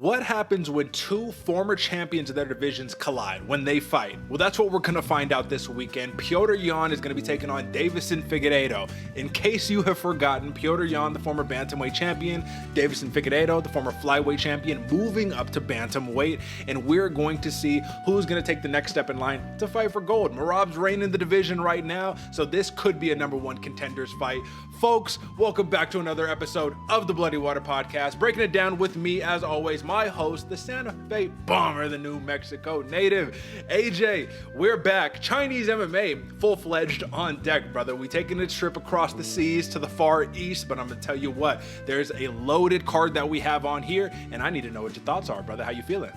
What happens when two former champions of their divisions collide, when they fight? Well, that's what we're going to find out this weekend. Petr Yan is going to be taking on Deiveson Figueiredo. In case you have forgotten, Petr Yan, the former bantamweight champion, Deiveson Figueiredo, the former flyweight champion, moving up to bantamweight, and we're going to see who's going to take the next step in line to fight for gold. Merab's reigning the division right now, so this could be a #1 contenders fight. Folks, welcome back to another episode of the Bloody Water Podcast. Breaking it down with me, as always, my host, the Santa Fe Bomber, the New Mexico native, AJ. We're back. Chinese MMA, full-fledged on deck, brother. We taking a trip across the seas to the Far East, but I'm gonna tell you what, there's a loaded card that we have on here, and I need to know what your thoughts are, brother. How you feeling?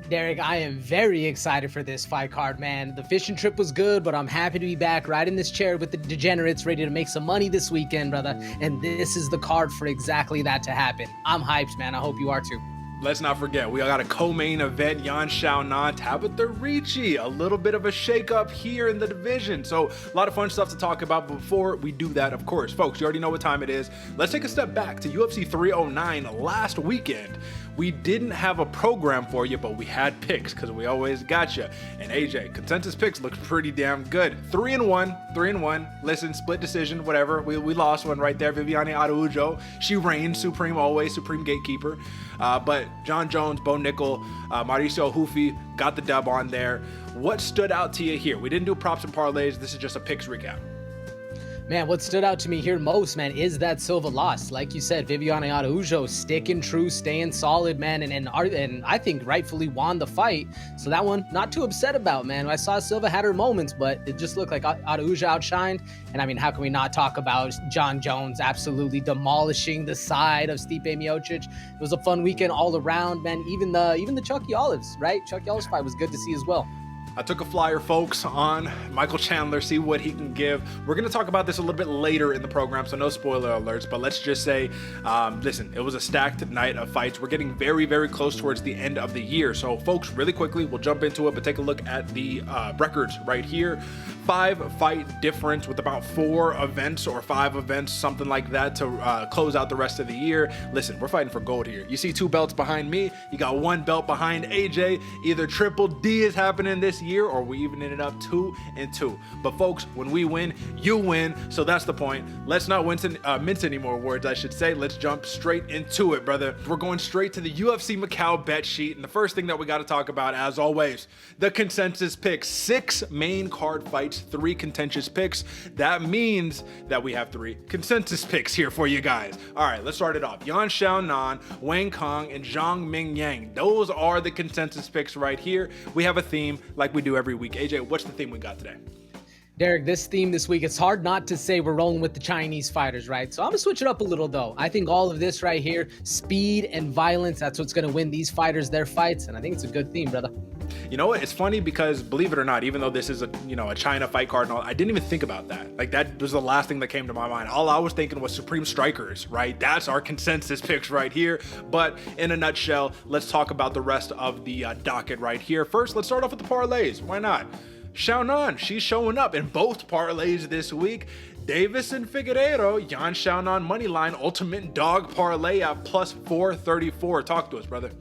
Derek, I am very excited for this fight card, man. The fishing trip was good, but I'm happy to be back right in this chair with the degenerates, ready to make some money this weekend, brother. And this is the card for exactly that to happen. I'm hyped, man. I hope you are too. Let's not forget, we got a co-main event, Xiaonan, Tabitha Ricci. A little bit of a shake-up here in the division. So a lot of fun stuff to talk about. But before we do that, of course, folks, you already know what time it is. Let's take a step back to UFC 309 last weekend. We didn't have a program for you, but we had picks because we always got you. And AJ, consensus picks looked pretty damn good. 3-1. Listen, split decision, whatever. We lost one right there. Viviane Araújo, she reigns supreme always, supreme gatekeeper. But John Jones, Bo Nickel, Mauricio Hufi got the dub on there. What stood out to you here? We didn't do props and parlays. This is just a picks recap. Man, what stood out to me here most, man, is that Silva loss. Like you said, Viviane Araújo sticking true, staying solid, man, and I think rightfully won the fight. So that one, not too upset about, man. I saw Silva had her moments, but it just looked like Araújo outshined. And I mean, how can we not talk about John Jones absolutely demolishing the side of Stipe Miocic? It was a fun weekend all around, man. Even the Chucky Olives, right? Chucky Olives fight was good to see as well. I took a flyer, folks, on Michael Chandler, see what he can give. We're going to talk about this a little bit later in the program, so no spoiler alerts, but let's just say, listen, it was a stacked night of fights. We're getting very, very close towards the end of the year. So, folks, really quickly, we'll jump into it, but take a look at the records right here. 5-fight difference with about 4 events or 5 events, something like that, to close out the rest of the year. Listen, we're fighting for gold here. You see 2 belts behind me. You got 1 belt behind AJ. Either Triple D is happening this year, or we even ended up 2-2. But folks, when we win, you win. So that's the point. Let's not mince any more words, I should say. Let's jump straight into it, brother. We're going straight to the UFC Macau Bet Sheet. And the first thing that we got to talk about, as always, the consensus picks. 6 main card fights, 3 contentious picks. That means that we have 3 consensus picks here for you guys. All right, let's start it off. Yan Xiaonan, Wang Cong, and Zhang Ming Yang. Those are the consensus picks right here. We have a theme like we do every week. AJ, what's the theme we got today? Derek, this theme this week, it's hard not to say we're rolling with the Chinese fighters, right? So I'm going to switch it up a little, though. I think all of this right here, speed and violence, that's what's going to win these fighters their fights, and I think it's a good theme, brother. You know what? It's funny because, believe it or not, even though this is a China fight card and all, I didn't even think about that. Like, that was the last thing that came to my mind. All I was thinking was Supreme Strikers, right? That's our consensus picks right here. But in a nutshell, let's talk about the rest of the docket right here. First, let's start off with the parlays. Why not? Xiaonan, she's showing up in both parlays this week. Deiveson Figueiredo, Yan Xiaonan moneyline, ultimate dog parlay at plus 434. Talk to us, brother.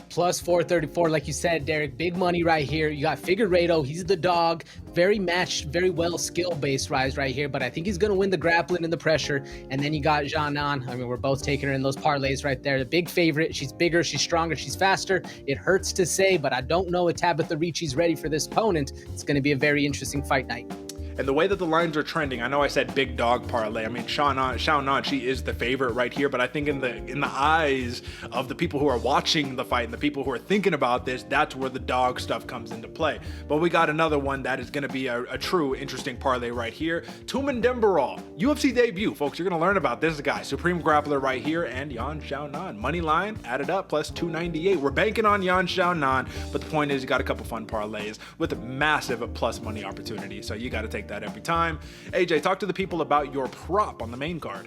Plus 434, like you said, Derek, big money right here. You got Figueiredo, he's the dog, very matched, very well skill-based rise right here, but I think he's going to win the grappling and the pressure. And then you got Xiaonan. I mean, we're both taking her in those parlays right there. The big favorite, she's bigger, she's stronger, she's faster. It hurts to say, but I don't know if Tabitha Ricci's ready for this opponent. It's going to be a very interesting fight night. And the way that the lines are trending, I know I said big dog parlay. I mean, Xiaonan, she is the favorite right here, but I think in the eyes of the people who are watching the fight and the people who are thinking about this, that's where the dog stuff comes into play. But we got another one that is going to be a true interesting parlay right here. Tumen Dembarol, UFC debut, folks. You're going to learn about this guy, supreme grappler right here, and Yan Xiaonan. Money line added up plus 298. We're banking on Yan Xiaonan, but the point is you got a couple fun parlays with a massive plus money opportunity. So you got to take that every time. AJ, talk to the people about your prop on the main card.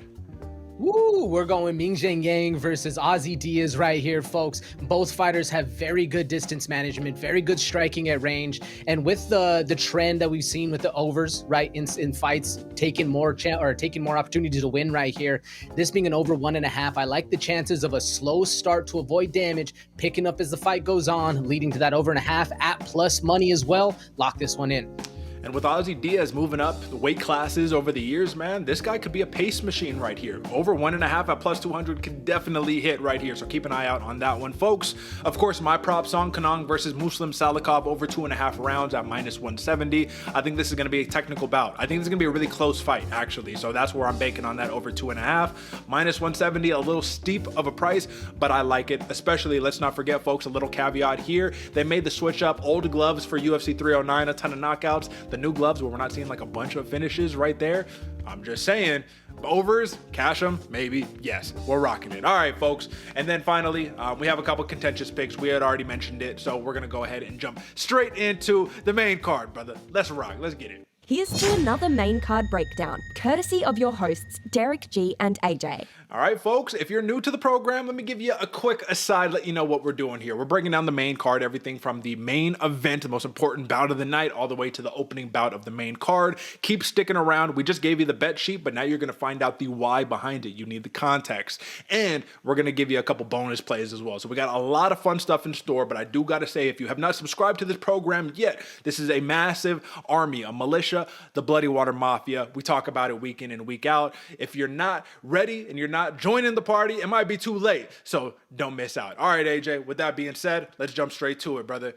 Woo, we're going Ming Yang versus Ozzy Diaz right here, folks. Both fighters have very good distance management, very good striking at range. And with the trend that we've seen with the overs, right, in fights, taking more opportunity to win right here, this being an over 1.5, I like the chances of a slow start to avoid damage, picking up as the fight goes on, leading to that over 1.5 at plus money as well. Lock this one in. And with Ozzy Diaz moving up the weight classes over the years, man, this guy could be a pace machine right here. Over 1.5 at plus 200 could definitely hit right here. So keep an eye out on that one, folks. Of course, my props on Kenan versus Muslim Salikhov over 2.5 rounds at minus 170. I think this is going to be a technical bout. I think this is going to be a really close fight, actually. So that's where I'm banking on that over 2.5. Minus 170, a little steep of a price, but I like it. Especially, let's not forget, folks, a little caveat here. They made the switch up. Old gloves for UFC 309, a ton of knockouts. The new gloves where we're not seeing like a bunch of finishes right there. I'm just saying, overs, cash them, maybe, yes, we're rocking it. All right, folks. And then finally, we have a couple contentious picks. We had already mentioned it, so we're gonna go ahead and jump straight into the main card, brother. Let's rock, let's get it. Here's to another main card breakdown, courtesy of your hosts, Derick G and AJ. All right, folks, if you're new to the program, let me give you a quick aside, let you know what we're doing here. We're breaking down the main card, everything from the main event, the most important bout of the night, all the way to the opening bout of the main card. Keep sticking around. We just gave you the bet sheet, but now you're going to find out the why behind it. You need the context. And we're going to give you a couple bonus plays as well. So we got a lot of fun stuff in store, but I do got to say, if you have not subscribed to this program yet, this is a massive army, a militia, the Bloody Water Mafia. We talk about it week in and week out. If you're not ready and you're not joining the party, it might be too late. So don't miss out. All right, AJ, with that being said, let's jump straight to it, brother.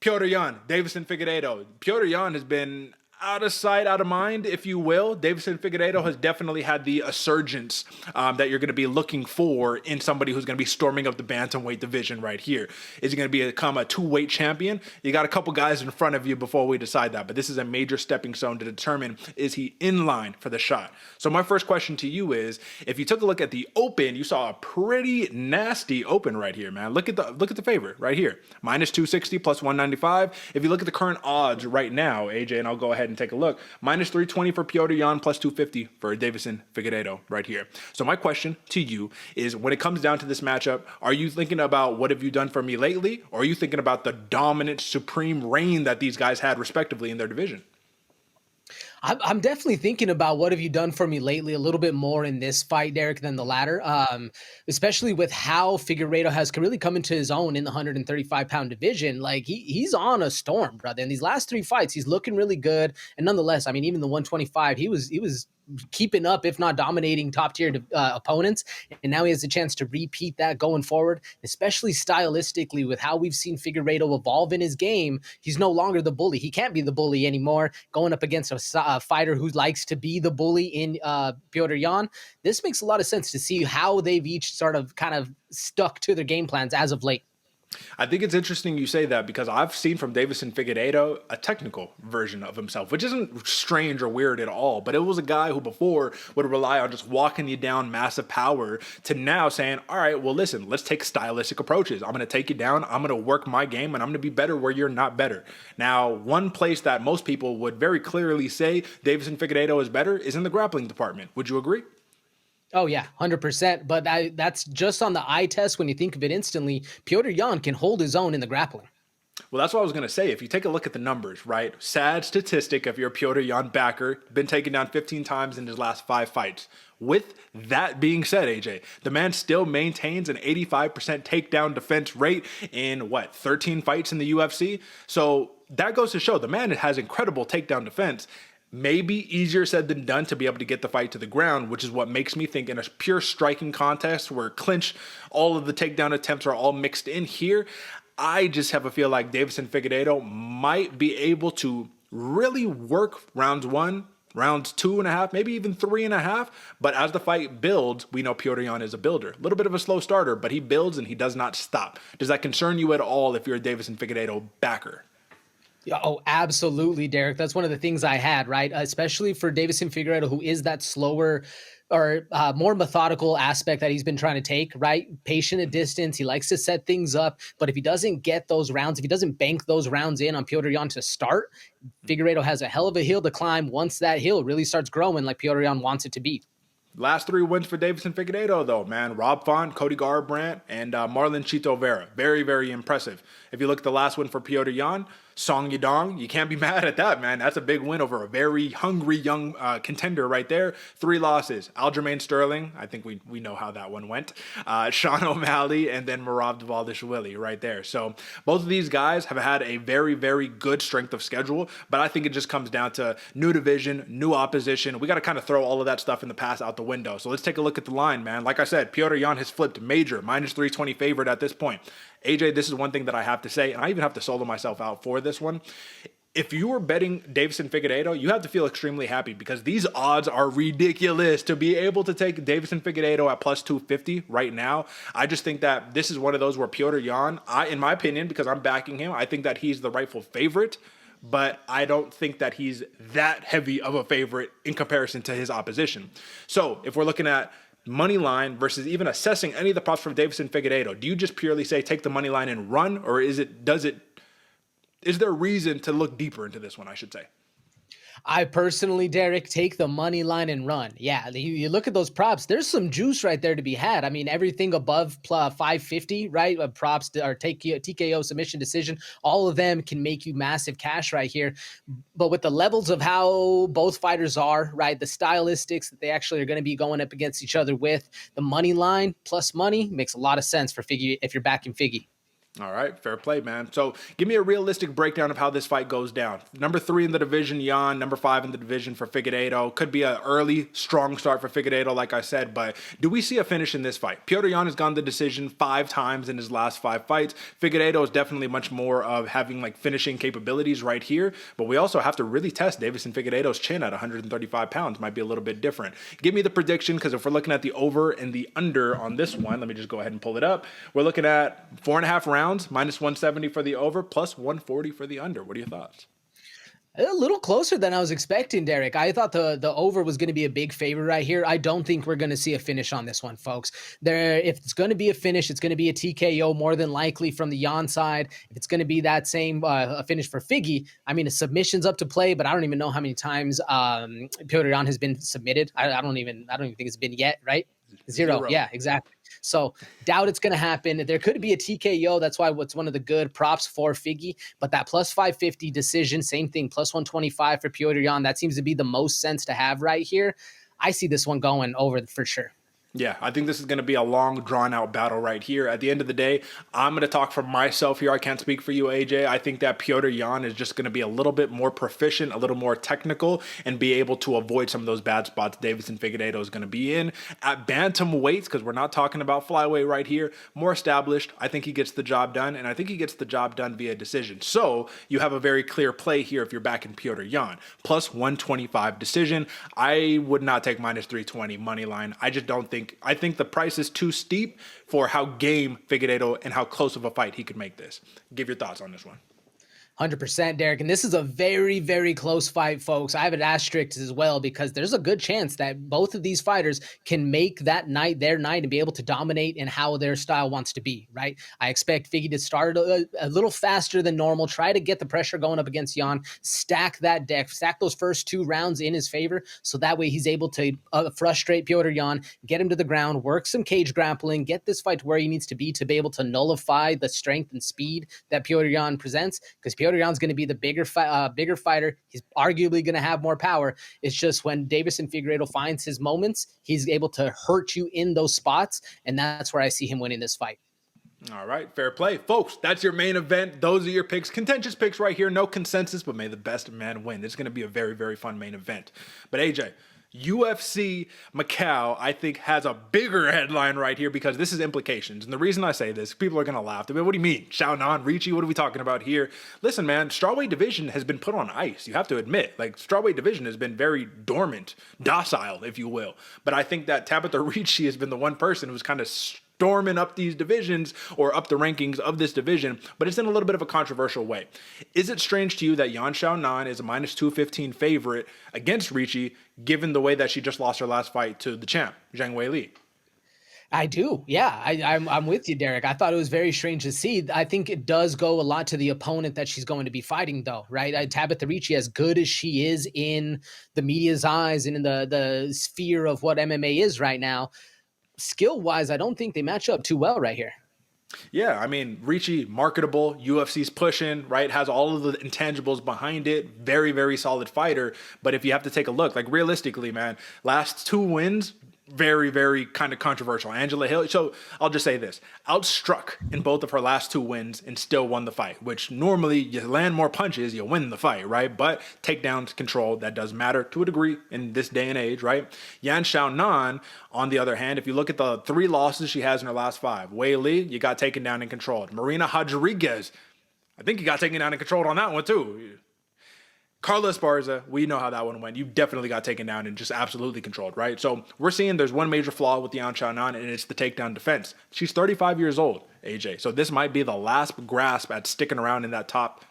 Petr Yan, Deiveson Figueiredo. Petr Yan has been out of sight, out of mind, if you will. Deiveson Figueiredo has definitely had the assurgence that you're going to be looking for in somebody who's going to be storming up the bantamweight division right here. Is he going to become a two-weight champion? You got a couple guys in front of you before we decide that, but this is a major stepping stone to determine, is he in line for the shot? So my first question to you is, if you took a look at the open, you saw a pretty nasty open right here, man. Look at the favorite right here. Minus 260 plus 195. If you look at the current odds right now, AJ, and I'll go ahead and take a look. Minus 320 for Petr Yan, plus 250 for Deiveson Figueiredo right here. So my question to you is, when it comes down to this matchup, are you thinking about what have you done for me lately? Or are you thinking about the dominant, supreme reign that these guys had respectively in their division? I'm definitely thinking about what have you done for me lately a little bit more in this fight, Derek, than the latter, especially with how Figueiredo has really come into his own in the 135-pound division. Like, he's on a storm, brother. In these last 3 fights, he's looking really good. And nonetheless, I mean, even the 125, he was keeping up, if not dominating top-tier opponents. And now he has a chance to repeat that going forward, especially stylistically with how we've seen Figueiredo evolve in his game. He's no longer the bully. He can't be the bully anymore, going up against a fighter who likes to be the bully in Petr Yan. This makes a lot of sense to see how they've each sort of kind of stuck to their game plans as of late. I think it's interesting you say that, because I've seen from Deiveson Figueiredo a technical version of himself, which isn't strange or weird at all. But it was a guy who before would rely on just walking you down massive power, to now saying, all right, well, listen, let's take stylistic approaches. I'm going to take you down. I'm going to work my game, and I'm going to be better where you're not better. Now, one place that most people would very clearly say Deiveson Figueiredo is better is in the grappling department. Would you agree? Oh, yeah, 100%. But that's just on the eye test. When you think of it instantly, Petr Yan can hold his own in the grappling. Well, that's what I was going to say. If you take a look at the numbers, right? Sad statistic, if you're a Petr Yan backer, been taken down 15 times in his last 5 fights. With that being said, AJ, the man still maintains an 85% takedown defense rate in, 13 fights in the UFC? So that goes to show the man has incredible takedown defense. Maybe easier said than done to be able to get the fight to the ground, which is what makes me think in a pure striking contest where clinch, all of the takedown attempts are all mixed in here, I just have a feel like Deiveson Figueiredo might be able to really work rounds 1, rounds 2.5, maybe even 3.5. But as the fight builds, we know Petr Yan is a builder. A little bit of a slow starter, but he builds and he does not stop. Does that concern you at all if you're a Deiveson Figueiredo backer? Oh, absolutely, Derek. That's one of the things I had, right? Especially for Deiveson Figueiredo, who is that slower or more methodical aspect that he's been trying to take, right? Patient at distance. He likes to set things up. But if he doesn't get those rounds, if he doesn't bank those rounds in on Petr Yan to start, Figueiredo has a hell of a hill to climb once that hill really starts growing like Petr Yan wants it to be. Last 3 wins for Deiveson Figueiredo, though, man. Rob Font, Cody Garbrandt, and Marlon Chito Vera. Very, very impressive. If you look at the last win for Petr Yan, Song Yadong, you can't be mad at that, man. That's a big win over a very hungry young contender right there. 3 losses. Aljamain Sterling, I think we know how that one went. Sean O'Malley, and then Merab Dvalishvili right there. So both of these guys have had a very, very good strength of schedule, but I think it just comes down to new division, new opposition. We got to kind of throw all of that stuff in the past out the window. So let's take a look at the line, man. Like I said, Petr Yan has flipped major, minus 320 favorite at this point. AJ, this is one thing that I have to say, and I even have to solo myself out for this one. If you were betting Deiveson Figueiredo, you have to feel extremely happy because these odds are ridiculous. To be able to take Deiveson Figueiredo at plus 250 right now, I just think that this is one of those where Petr Yan, in my opinion, because I'm backing him, I think that he's the rightful favorite, but I don't think that he's that heavy of a favorite in comparison to his opposition. So if we're looking at money line versus even assessing any of the props from Deiveson Figueiredo, do you just purely say take the money line and run, or is there a reason to look deeper into this one, I should say? I personally, Derek, take the money line and run. Yeah, you look at those props, there's some juice right there to be had. I mean, everything above 550, right? Props or TKO submission decision, all of them can make you massive cash right here. But with the levels of how both fighters are, right, the stylistics that they actually are going to be going up against each other with, the money line plus money makes a lot of sense for Figgy if you're backing Figgy. All right, fair play, man. So give me a realistic breakdown of how this fight goes down. Number 3 in the division, Yan. Number 5 in the division for Figueiredo. Could be an early, strong start for Figueiredo, like I said, but do we see a finish in this fight? Petr Yan has gone the decision 5 times in his last 5 fights. Figueiredo is definitely much more of having like finishing capabilities right here, but we also have to really test Deiveson Figueiredo's chin at 135 pounds. Might be a little bit different. Give me the prediction, because if we're looking at the over and the under on this one, let me just go ahead and pull it up. We're looking at 4.5 rounds. Minus 170 for the over, plus 140 for the under. What are your thoughts? A little closer than I was expecting, Derek. I thought the over was going to be a big favorite right here. I don't think we're going to see a finish on this one, folks. If it's going to be a finish, it's going to be a TKO more than likely from the Yan side. If it's going to be that same a finish for Figgy, I mean, a submission's up to play, but I don't even know how many times Petr Yan has been submitted. I don't even think it's been yet, right? Zero. Yeah, exactly. So doubt it's going to happen. There could be a TKO. That's why it's one of the good props for Figgy. But that plus 550 decision, same thing, plus 125 for Petr Yan. That seems to be the most sense to have right here. I see this one going over for sure. Yeah, I think this is going to be a long, drawn-out battle right here. At the end of the day, I'm going to talk for myself here. I can't speak for you, AJ. I think that Petr Yan is just going to be a little bit more proficient, a little more technical, and be able to avoid some of those bad spots Deiveson Figueiredo is going to be in. At bantamweights, because we're not talking about flyweight right here, more established, I think he gets the job done, and I think he gets the job done via decision. So you have a very clear play here if you're backing Petr Yan. Plus 125 decision. I would not take minus 320 money line. I think the price is too steep for how game Figueiredo and how close of a fight he could make this. Give your thoughts on this one. 100%, Derek. And this is a very, very close fight, folks. I have an asterisk as well because there's a good chance that both of these fighters can make that night their night and be able to dominate in how their style wants to be, right? I expect Figgy to start a little faster than normal, try to get the pressure going up against Yan, stack that deck, stack those first 2 rounds in his favor, so that way he's able to frustrate Petr Yan, get him to the ground, work some cage grappling, get this fight to where he needs to be able to nullify the strength and speed that Petr Yan presents, because Petr Yan's going to be the bigger fighter. He's arguably going to have more power. It's just when Deiveson Figueiredo finds his moments, he's able to hurt you in those spots, and that's where I see him winning this fight. All right, fair play. Folks, that's your main event. Those are your picks. Contentious picks right here. No consensus, but may the best man win. It's going to be a very, very fun main event. But AJ, UFC Macau, I think, has a bigger headline right here because this is implications. And the reason I say this, people are going to laugh. I mean, what do you mean? Xiaonan, Ricci, what are we talking about here? Listen, man, strawweight division has been put on ice. You have to admit, like, strawweight division has been very dormant, docile, if you will. But I think that Tabitha Ricci has been the one person who's kind of storming up these divisions or up the rankings of this division, but it's in a little bit of a controversial way. Is it strange to you that Yan Xiaonan is a minus 215 favorite against Ricci, given the way that she just lost her last fight to the champ, Zhang Weili? I do. Yeah, I'm with you, Derek. I thought it was very strange to see. I think it does go a lot to the opponent that she's going to be fighting, though, right? Tabitha Ricci, as good as she is in the media's eyes and in the sphere of what MMA is right now, skill-wise, I don't think they match up too well right here. Yeah, I mean, Ricci, marketable, UFC's pushing, right? Has all of the intangibles behind it. Very, very solid fighter. But if you have to take a look, like realistically, man, last 2 wins, very, very kind of controversial. Angela Hill, so I'll just say this, outstruck in both of her last 2 wins and still won the fight, which normally you land more punches, you win the fight, right? But takedowns, control, that does matter to a degree in this day and age, right? Yan Xiaonan, on the other hand, if you look at the 3 losses she has in her last 5, Wei Li, you got taken down and controlled. Marina Rodriguez, I think you got taken down and controlled on that one too. Carla Esparza, we know how that one went. You definitely got taken down and just absolutely controlled, right? So we're seeing there's one major flaw with Yan Xiaonan, and it's the takedown defense. She's 35 years old, AJ. So this might be the last grasp at sticking around in that top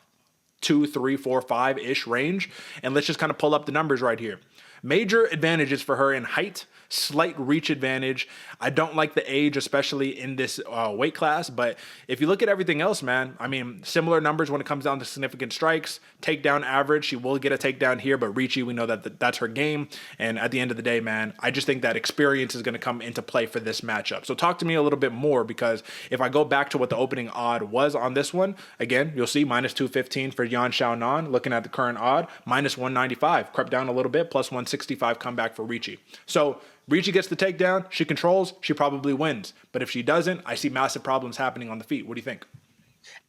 2, 3, 4, 5-ish range. And let's just kind of pull up the numbers right here. Major advantages for her in height, slight reach advantage. I don't like the age, especially in this weight class. But if you look at everything else, man, I mean, similar numbers when it comes down to significant strikes. Takedown average, she will get a takedown here. But Ricci, we know that that's her game. And at the end of the day, man, I just think that experience is going to come into play for this matchup. So talk to me a little bit more, because if I go back to what the opening odd was on this one, again, you'll see minus 215 for Yan Xiaonan. Looking at the current odd, minus 195. Crept down a little bit, plus 165 comeback for Ricci. So Ricci gets the takedown, she controls, she probably wins. But if she doesn't, I see massive problems happening on the feet. What do you think?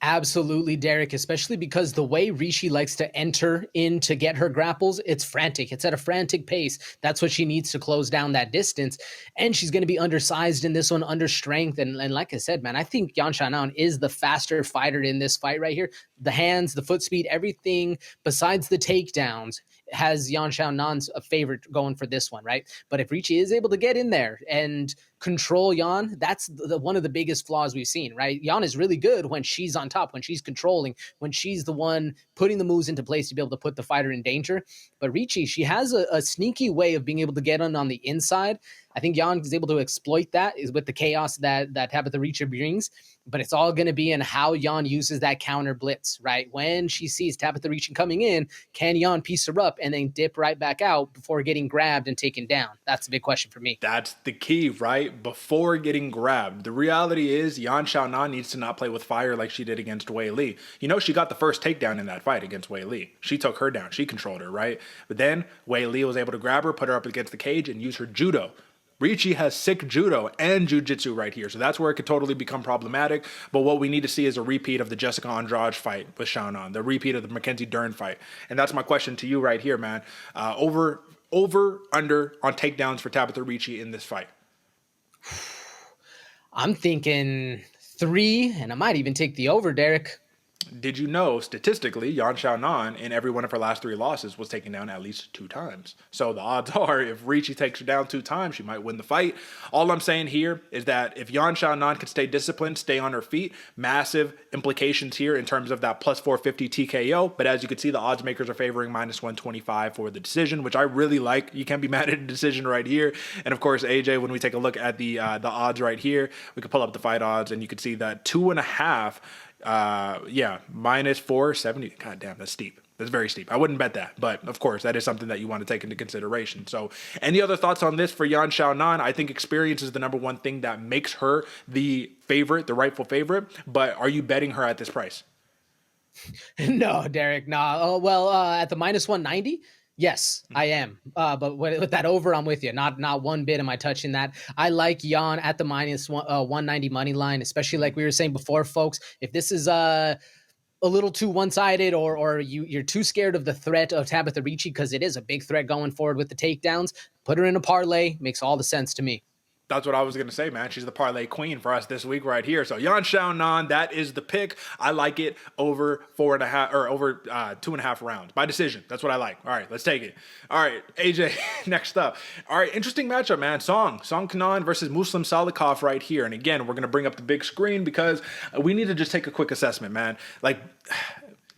Absolutely, Derek, especially because the way Ricci likes to enter in to get her grapples, it's frantic. It's at a frantic pace. That's what she needs to close down that distance. And she's going to be undersized in this one, under strength. And like I said, man, I think Yan Xiaonan is the faster fighter in this fight right here. The hands, the foot speed, everything besides the takedowns has Yan Xiaonan's a favorite going for this one, right? But if Ricci is able to get in there and control Yan, that's one of the biggest flaws we've seen, right? Yan is really good when she's on top, when she's controlling, when she's the one putting the moves into place to be able to put the fighter in danger. But Ricci, she has a sneaky way of being able to get on the inside. I think Yan is able to exploit that, is with the chaos that Tabitha Ricci brings. But it's all going to be in how Yan uses that counter blitz, right? When she sees Tabitha Ricci coming in, can Yan piece her up and then dip right back out before getting grabbed and taken down? That's a big question for me. That's the key, right? Before getting grabbed. The reality is Yan Xiaonan needs to not play with fire like she did against Wei Li. You know, she got the first takedown in that fight against Wei Li. She took her down. She controlled her, right? But then Wei Li was able to grab her, put her up against the cage, and use her judo. Ricci has sick judo and jiu-jitsu right here, so that's where it could totally become problematic. But what we need to see is a repeat of the Jessica Andrade fight with Xiaonan, the repeat of the Mackenzie Dern fight. And that's my question to you right here, man. Over, under on takedowns for Tabitha Ricci in this fight. I'm thinking 3, and I might even take the over, Derek. Did you know, statistically, Yan Xiaonan in every one of her last 3 losses was taken down at least 2 times. So the odds are, if Ricci takes her down 2 times, she might win the fight. All I'm saying here is that if Yan Xiaonan can stay disciplined, stay on her feet, massive implications here in terms of that plus 450 TKO. But as you can see, the odds makers are favoring minus 125 for the decision, which I really like. You can't be mad at a decision right here. And of course, AJ, when we take a look at the odds right here, we can pull up the fight odds, and you can see that 2.5. Minus 470. God damn, that's steep. That's very steep. I wouldn't bet that, but of course, that is something that you want to take into consideration. So, any other thoughts on this for Yan Xiaonan? I think experience is the number one thing that makes her the favorite, the rightful favorite. But are you betting her at this price? No, Derek. No. Oh, well, at the minus 190. Yes, I am. But with that over, I'm with you. Not one bit am I touching that. I like Yan at the minus 190 money line, especially like we were saying before, folks. If this is a little too one-sided, or you're too scared of the threat of Tabitha Ricci, because it is a big threat going forward with the takedowns, put her in a parlay. Makes all the sense to me. That's what I was going to say, man. She's the parlay queen for us this week right here. So Yan Xiaonan, that is the pick. I like it over 4.5 or over 2.5 rounds by decision. That's what I like. All right, let's take it. All right, AJ, next up. All right, interesting matchup, man. Cong Kenan versus Muslim Salikhov right here. And again, we're going to bring up the big screen because we need to just take a quick assessment, man. Like,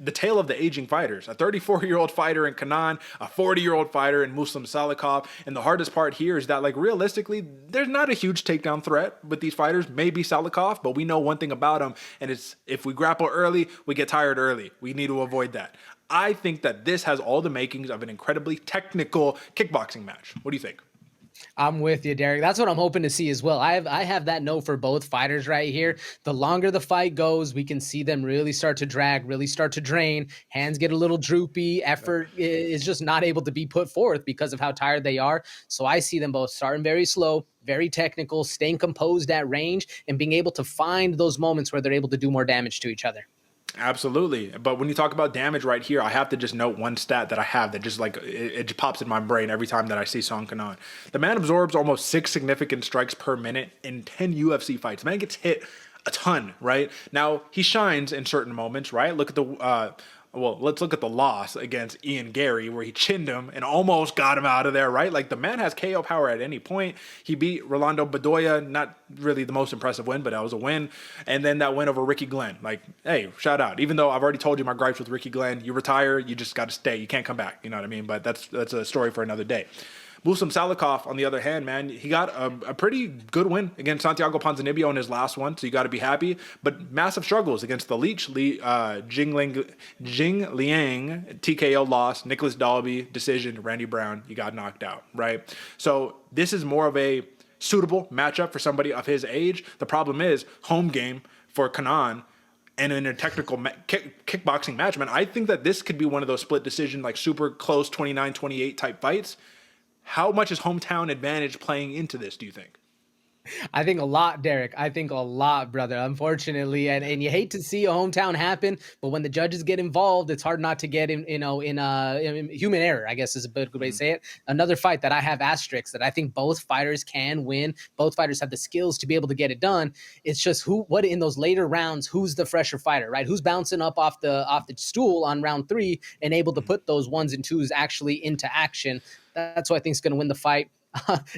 the tale of the aging fighters. A 34-year-old fighter in Kenan, a 40-year-old fighter in Muslim Salikhov. And the hardest part here is that, like, realistically, there's not a huge takedown threat with these fighters. Maybe Salikhov, but we know one thing about him, and it's if we grapple early, we get tired early. We need to avoid that. I think that this has all the makings of an incredibly technical kickboxing match. What do you think? I'm with you, Derek. That's what I'm hoping to see as well. I have that note for both fighters right here. The longer the fight goes, we can see them really start to drag, really start to drain. Hands get a little droopy. Effort is just not able to be put forth because of how tired they are. So I see them both starting very slow, very technical, staying composed at range, and being able to find those moments where they're able to do more damage to each other. Absolutely. But when you talk about damage right here, I have to just note one stat that I have that just like it just pops in my brain every time that I see Song Kenan. The man absorbs almost 6 significant strikes per minute in 10 UFC fights. The man gets hit a ton, right? Now, he shines in certain moments, right? Look at the let's look at the loss against Ian Gary where he chinned him and almost got him out of there, right? Like, the man has KO power at any point. He beat Rolando Bedoya, not really the most impressive win, but that was a win. And then that win over Ricci Glenn. Like, hey, shout out. Even though I've already told you my gripes with Ricci Glenn, you retire, you just got to stay. You can't come back. You know what I mean? But that's a story for another day. Muslim Salikhov, on the other hand, man, he got a pretty good win against Santiago Ponzinibbio in his last one, so you got to be happy. But massive struggles against the Leech, Jing Liang, TKO loss, Nicholas Dalby, decision, Randy Brown, you got knocked out, right? So this is more of a suitable matchup for somebody of his age. The problem is home game for Kenan. And in a technical kickboxing match, man, I think that this could be one of those split decision, like super close 29-28 type fights. How much is hometown advantage playing into this, do you think? I think a lot, Derek. I think a lot, brother, unfortunately. And you hate to see a hometown happen, but when the judges get involved, it's hard not to get in human error, I guess is a good way to say it. Another fight that I have asterisks that I think both fighters can win. Both fighters have the skills to be able to get it done. It's just what in those later rounds, who's the fresher fighter, right? Who's bouncing up off the stool on round 3 and able to put those 1s and 2s actually into action. That's what I think is going to win the fight.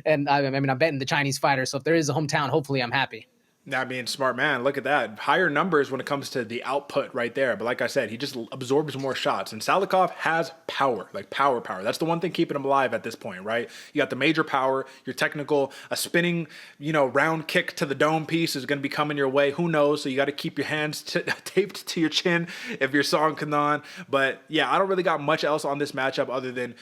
And I mean, I'm betting the Chinese fighter. So if there is a hometown, hopefully I'm happy. I mean, smart man. Look at that. Higher numbers when it comes to the output right there. But like I said, he just absorbs more shots. And Salikhov has power, like power. That's the one thing keeping him alive at this point, right? You got the major power, your technical, a spinning, round kick to the dome piece is going to be coming your way. Who knows? So you got to keep your hands taped to your chin if you're Song Kenan. But yeah, I don't really got much else on this matchup other than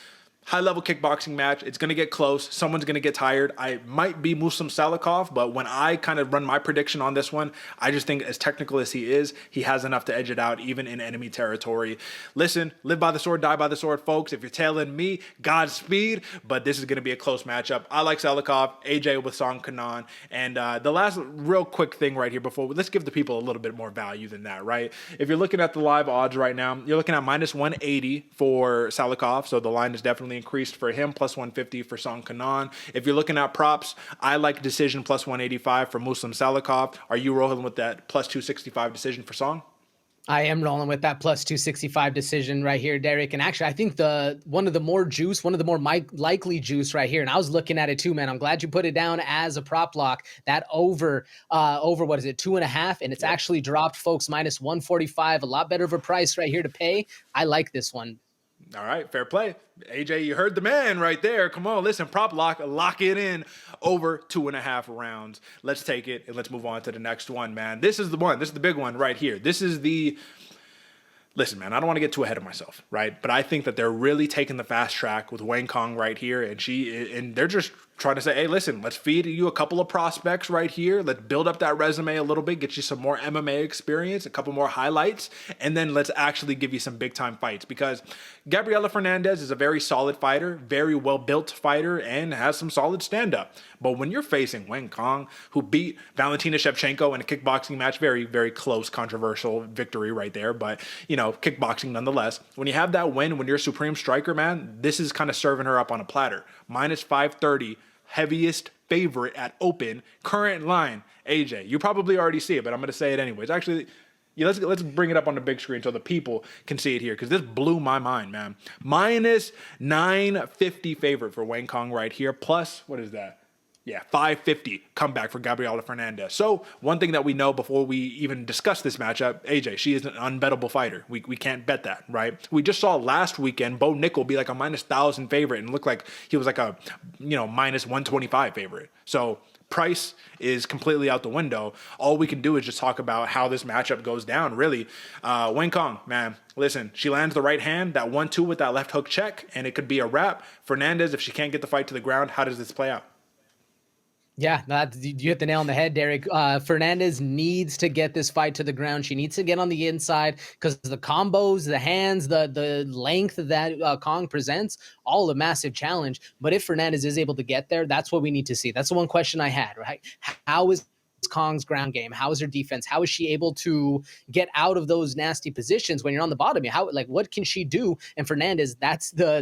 high-level kickboxing match. It's going to get close. Someone's going to get tired. I might be Muslim Salikhov, but when I kind of run my prediction on this one, I just think as technical as he is, he has enough to edge it out even in enemy territory. Listen, live by the sword, die by the sword, folks. If you're tailing me, Godspeed, but this is going to be a close matchup. I like Salikhov, AJ with Song Kenan, and the last real quick thing right here before, let's give the people a little bit more value than that, right? If you're looking at the live odds right now, you're looking at minus 180 for Salikhov, so the line is definitely increased for him, plus 150 for Song Kenan. If you're looking at props, I like decision plus 185 for Muslim Salikhov. Are you rolling with that plus 265 decision for Song? I am rolling with that plus 265 decision right here, Derek. And actually, I think one of the more likely juice right here. And I was looking at it too, man. I'm glad you put it down as a prop lock. That over what is it, 2.5, and it's actually dropped, folks, minus 145. A lot better of a price right here to pay. I like this one. All right, fair play. AJ, you heard the man right there. Come on, listen, prop lock it in over 2.5 rounds. Let's take it and let's move on to the next one, man. This is the one. This is the big one right here. Listen, man, I don't want to get too ahead of myself, right? But I think that they're really taking the fast track with Wang Cong right here, and they're just trying to say, hey, listen, let's feed you a couple of prospects right here. Let's build up that resume a little bit, get you some more MMA experience, a couple more highlights, and then let's actually give you some big-time fights. Because Gabriela Fernandes is a very solid fighter, very well-built fighter, and has some solid stand-up. But when you're facing Wang Cong, who beat Valentina Shevchenko in a kickboxing match, very, very close, controversial victory right there, but, kickboxing nonetheless. When you have that win, when you're a supreme striker, man, this is kind of serving her up on a platter. Minus 530, heaviest favorite at open, current line, AJ. You probably already see it, but I'm going to say it anyways. Actually, let's bring it up on the big screen so the people can see it here, because this blew my mind, man. Minus 950 favorite for Wang Cong right here. Plus, what is that? Yeah, 550 comeback for Gabriela Fernandes. So one thing that we know before we even discuss this matchup, AJ, she is an unbettable fighter. We can't bet that, right? We just saw last weekend Bo Nickel be like a -1,000 favorite and looked like he was like a, -125 favorite. So price is completely out the window. All we can do is just talk about how this matchup goes down, really. Wen Cong, man, listen, she lands the right hand, that 1-2 with that left hook check, and it could be a wrap. Fernandes, if she can't get the fight to the ground, how does this play out? Yeah, you hit the nail on the head, Derek. Fernandes needs to get this fight to the ground. She needs to get on the inside because the combos, the hands, the length that Cong presents, all a massive challenge. But if Fernandes is able to get there, that's what we need to see. That's the one question I had, right? How is Kong's ground game? How is her defense? How is she able to get out of those nasty positions when you're on the bottom? What can she do? And Fernandes,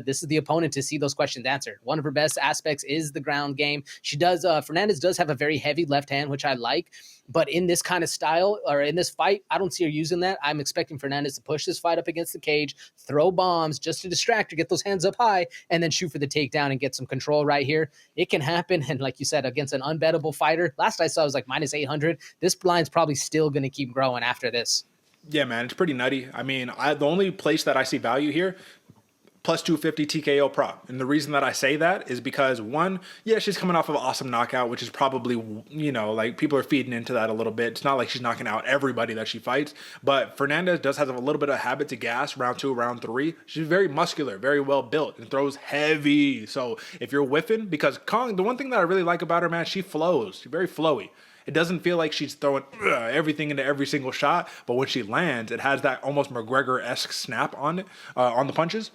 this is the opponent to see those questions answered. One of her best aspects is the ground game. Fernandes does have a very heavy left hand, which I like. But in this kind of style, or in this fight, I don't see her using that. I'm expecting Fernandes to push this fight up against the cage, throw bombs just to distract her, get those hands up high, and then shoot for the takedown and get some control right here. It can happen. And like you said, against an unbettable fighter, last I saw was like -800. This line's probably still going to keep growing after this. Yeah, man, it's pretty nutty. I mean, the only place that I see value here, plus 250 TKO prop. And the reason that I say that is because, one, yeah, she's coming off of an awesome knockout, which is probably, like people are feeding into that a little bit. It's not like she's knocking out everybody that she fights, but Fernandes does have a little bit of habit to gas round 2, round 3. She's very muscular, very well built, and throws heavy. So if you're whiffing, because Cong, the one thing that I really like about her, man, she flows. She's very flowy. It doesn't feel like she's throwing everything into every single shot, but when she lands, it has that almost McGregor-esque snap on it, on the punches.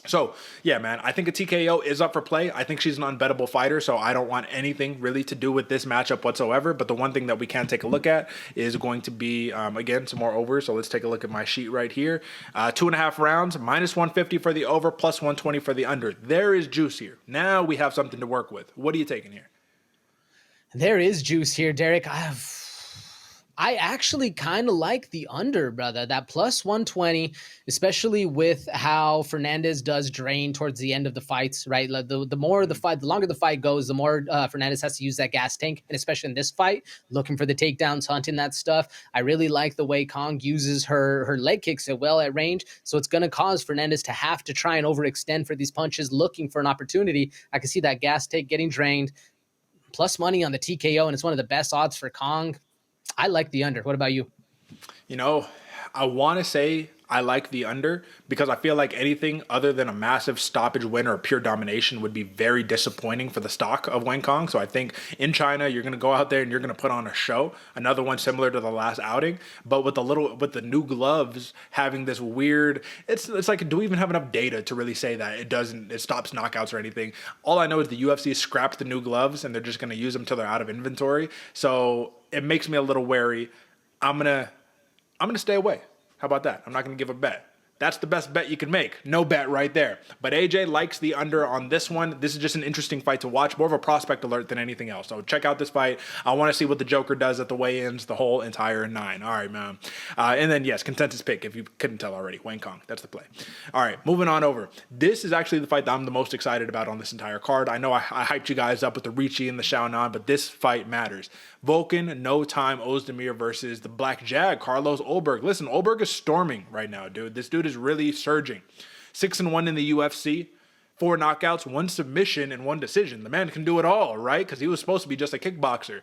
So, yeah, man, I think a TKO is up for play. I think she's an unbettable fighter, so I don't want anything really to do with this matchup whatsoever. But the one thing that we can take a look at is going to be, again, some more overs. So let's take a look at my sheet right here. 2.5 rounds, -150 for the over, plus 120 for the under. There is juice here. Now we have something to work with. What are you taking here? There is juice here, Derek. I actually kind of like the under, brother. That plus 120, especially with how Fernandes does drain towards the end of the fights, right? The longer the fight goes, the more Fernandes has to use that gas tank, and especially in this fight, looking for the takedowns, hunting that stuff. I really like the way Cong uses her leg kicks so well at range, so it's going to cause Fernandes to have to try and overextend for these punches, looking for an opportunity. I can see that gas tank getting drained. Plus money on the TKO, and it's one of the best odds for Cong. I like the under. What about you? I want to say I like the under because I feel like anything other than a massive stoppage win or pure domination would be very disappointing for the stock of Wen Cong. So I think in China, you're going to go out there and you're going to put on a show, another one similar to the last outing, but with the new gloves having this weird, it's like, do we even have enough data to really say that it stops knockouts or anything? All I know is the UFC scrapped the new gloves and they're just going to use them till they're out of inventory. So it makes me a little wary. I'm going to stay away. How about that? I'm not going to give a bet. That's the best bet you can make. No bet right there. But AJ likes the under on this one. This is just an interesting fight to watch. More of a prospect alert than anything else. So check out this fight. I want to see what the Joker does at the weigh-ins, the whole entire 9. All right, man. And then, yes, consensus pick, if you couldn't tell already. Wen Cong, that's the play. All right, moving on over. This is actually the fight that I'm the most excited about on this entire card. I know I hyped you guys up with the Ricci and the Xiaonan, but this fight matters. Volkan, no time, Oezdemir versus the Black Jag, Carlos Ulberg. Listen, Ulberg is storming right now, dude. This dude is really surging. 6-1 in the UFC, 4 knockouts, 1 submission, and 1 decision. The man can do it all, right? Because he was supposed to be just a kickboxer.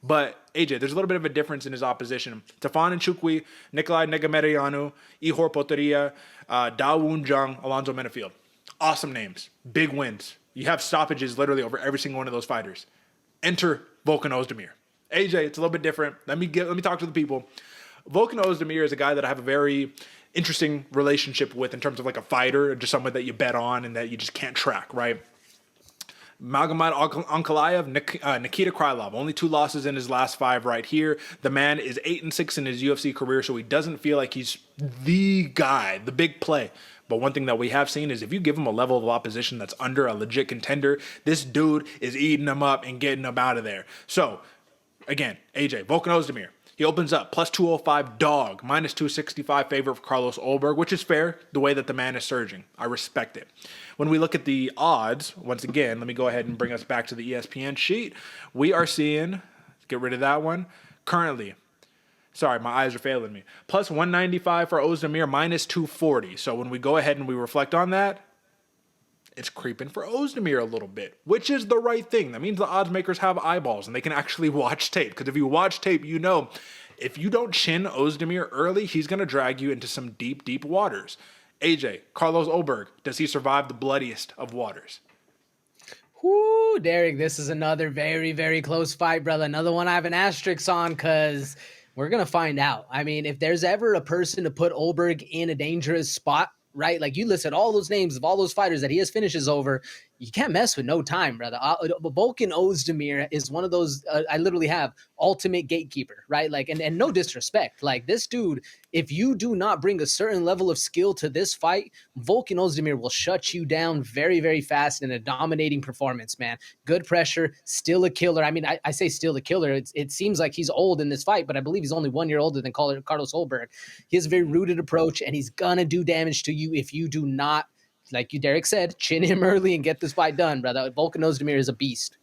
But, AJ, there's a little bit of a difference in his opposition. Tafan Nchukwi, Nikolai Negamerianu, Ihor Potteria, Dawoon Jung, Alonzo Menafield. Awesome names. Big wins. You have stoppages literally over every single one of those fighters. Enter Volkan Oezdemir. AJ, it's a little bit different. Let me talk to the people. Volkan Oezdemir is a guy that I have a very interesting relationship with in terms of like a fighter, just someone that you bet on and that you just can't track, right? Magomed Ankalaev, Nikita Krylov, only 2 losses in his last 5 right here. The man is 8-6 in his UFC career, so he doesn't feel like he's the guy, the big play. But one thing that we have seen is if you give him a level of opposition that's under a legit contender, this dude is eating him up and getting him out of there. So, again, AJ, Volkan Oezdemir. He opens up plus 205 dog, minus 265 favorite for Carlos Ulberg, which is fair the way that the man is surging. I respect it. When we look at the odds, once again, let me go ahead and bring us back to the ESPN sheet. We are seeing, get rid of that one, currently, sorry, my eyes are failing me, plus 195 for Oezdemir, minus 240. So when we go ahead and we reflect on that, it's creeping for Oezdemir a little bit, which is the right thing. That means the odds makers have eyeballs and they can actually watch tape. Because if you watch tape, you know, if you don't chin Oezdemir early, he's going to drag you into some deep, deep waters. AJ, Carlos Ulberg, does he survive the bloodiest of waters? Whoo, Derek, this is another very, very close fight, brother. Another one I have an asterisk on because we're going to find out. I mean, if there's ever a person to put Ulberg in a dangerous spot, right? Like you listed all those names of all those fighters that he has finishes over. You can't mess with no time, brother. Volkan Oezdemir is one of those, I literally have ultimate gatekeeper, right? Like, and no disrespect. Like this dude, if you do not bring a certain level of skill to this fight, Volkan Oezdemir will shut you down very, very fast in a dominating performance, man. Good pressure, still a killer. I mean, I say still a killer. It seems like he's old in this fight, but I believe he's only 1 year older than Carlos Ulberg. He has a very rooted approach, and he's gonna do damage to you if you do not, like you, Derek said, chin him early and get this fight done, brother. Volkan Oezdemir is a beast.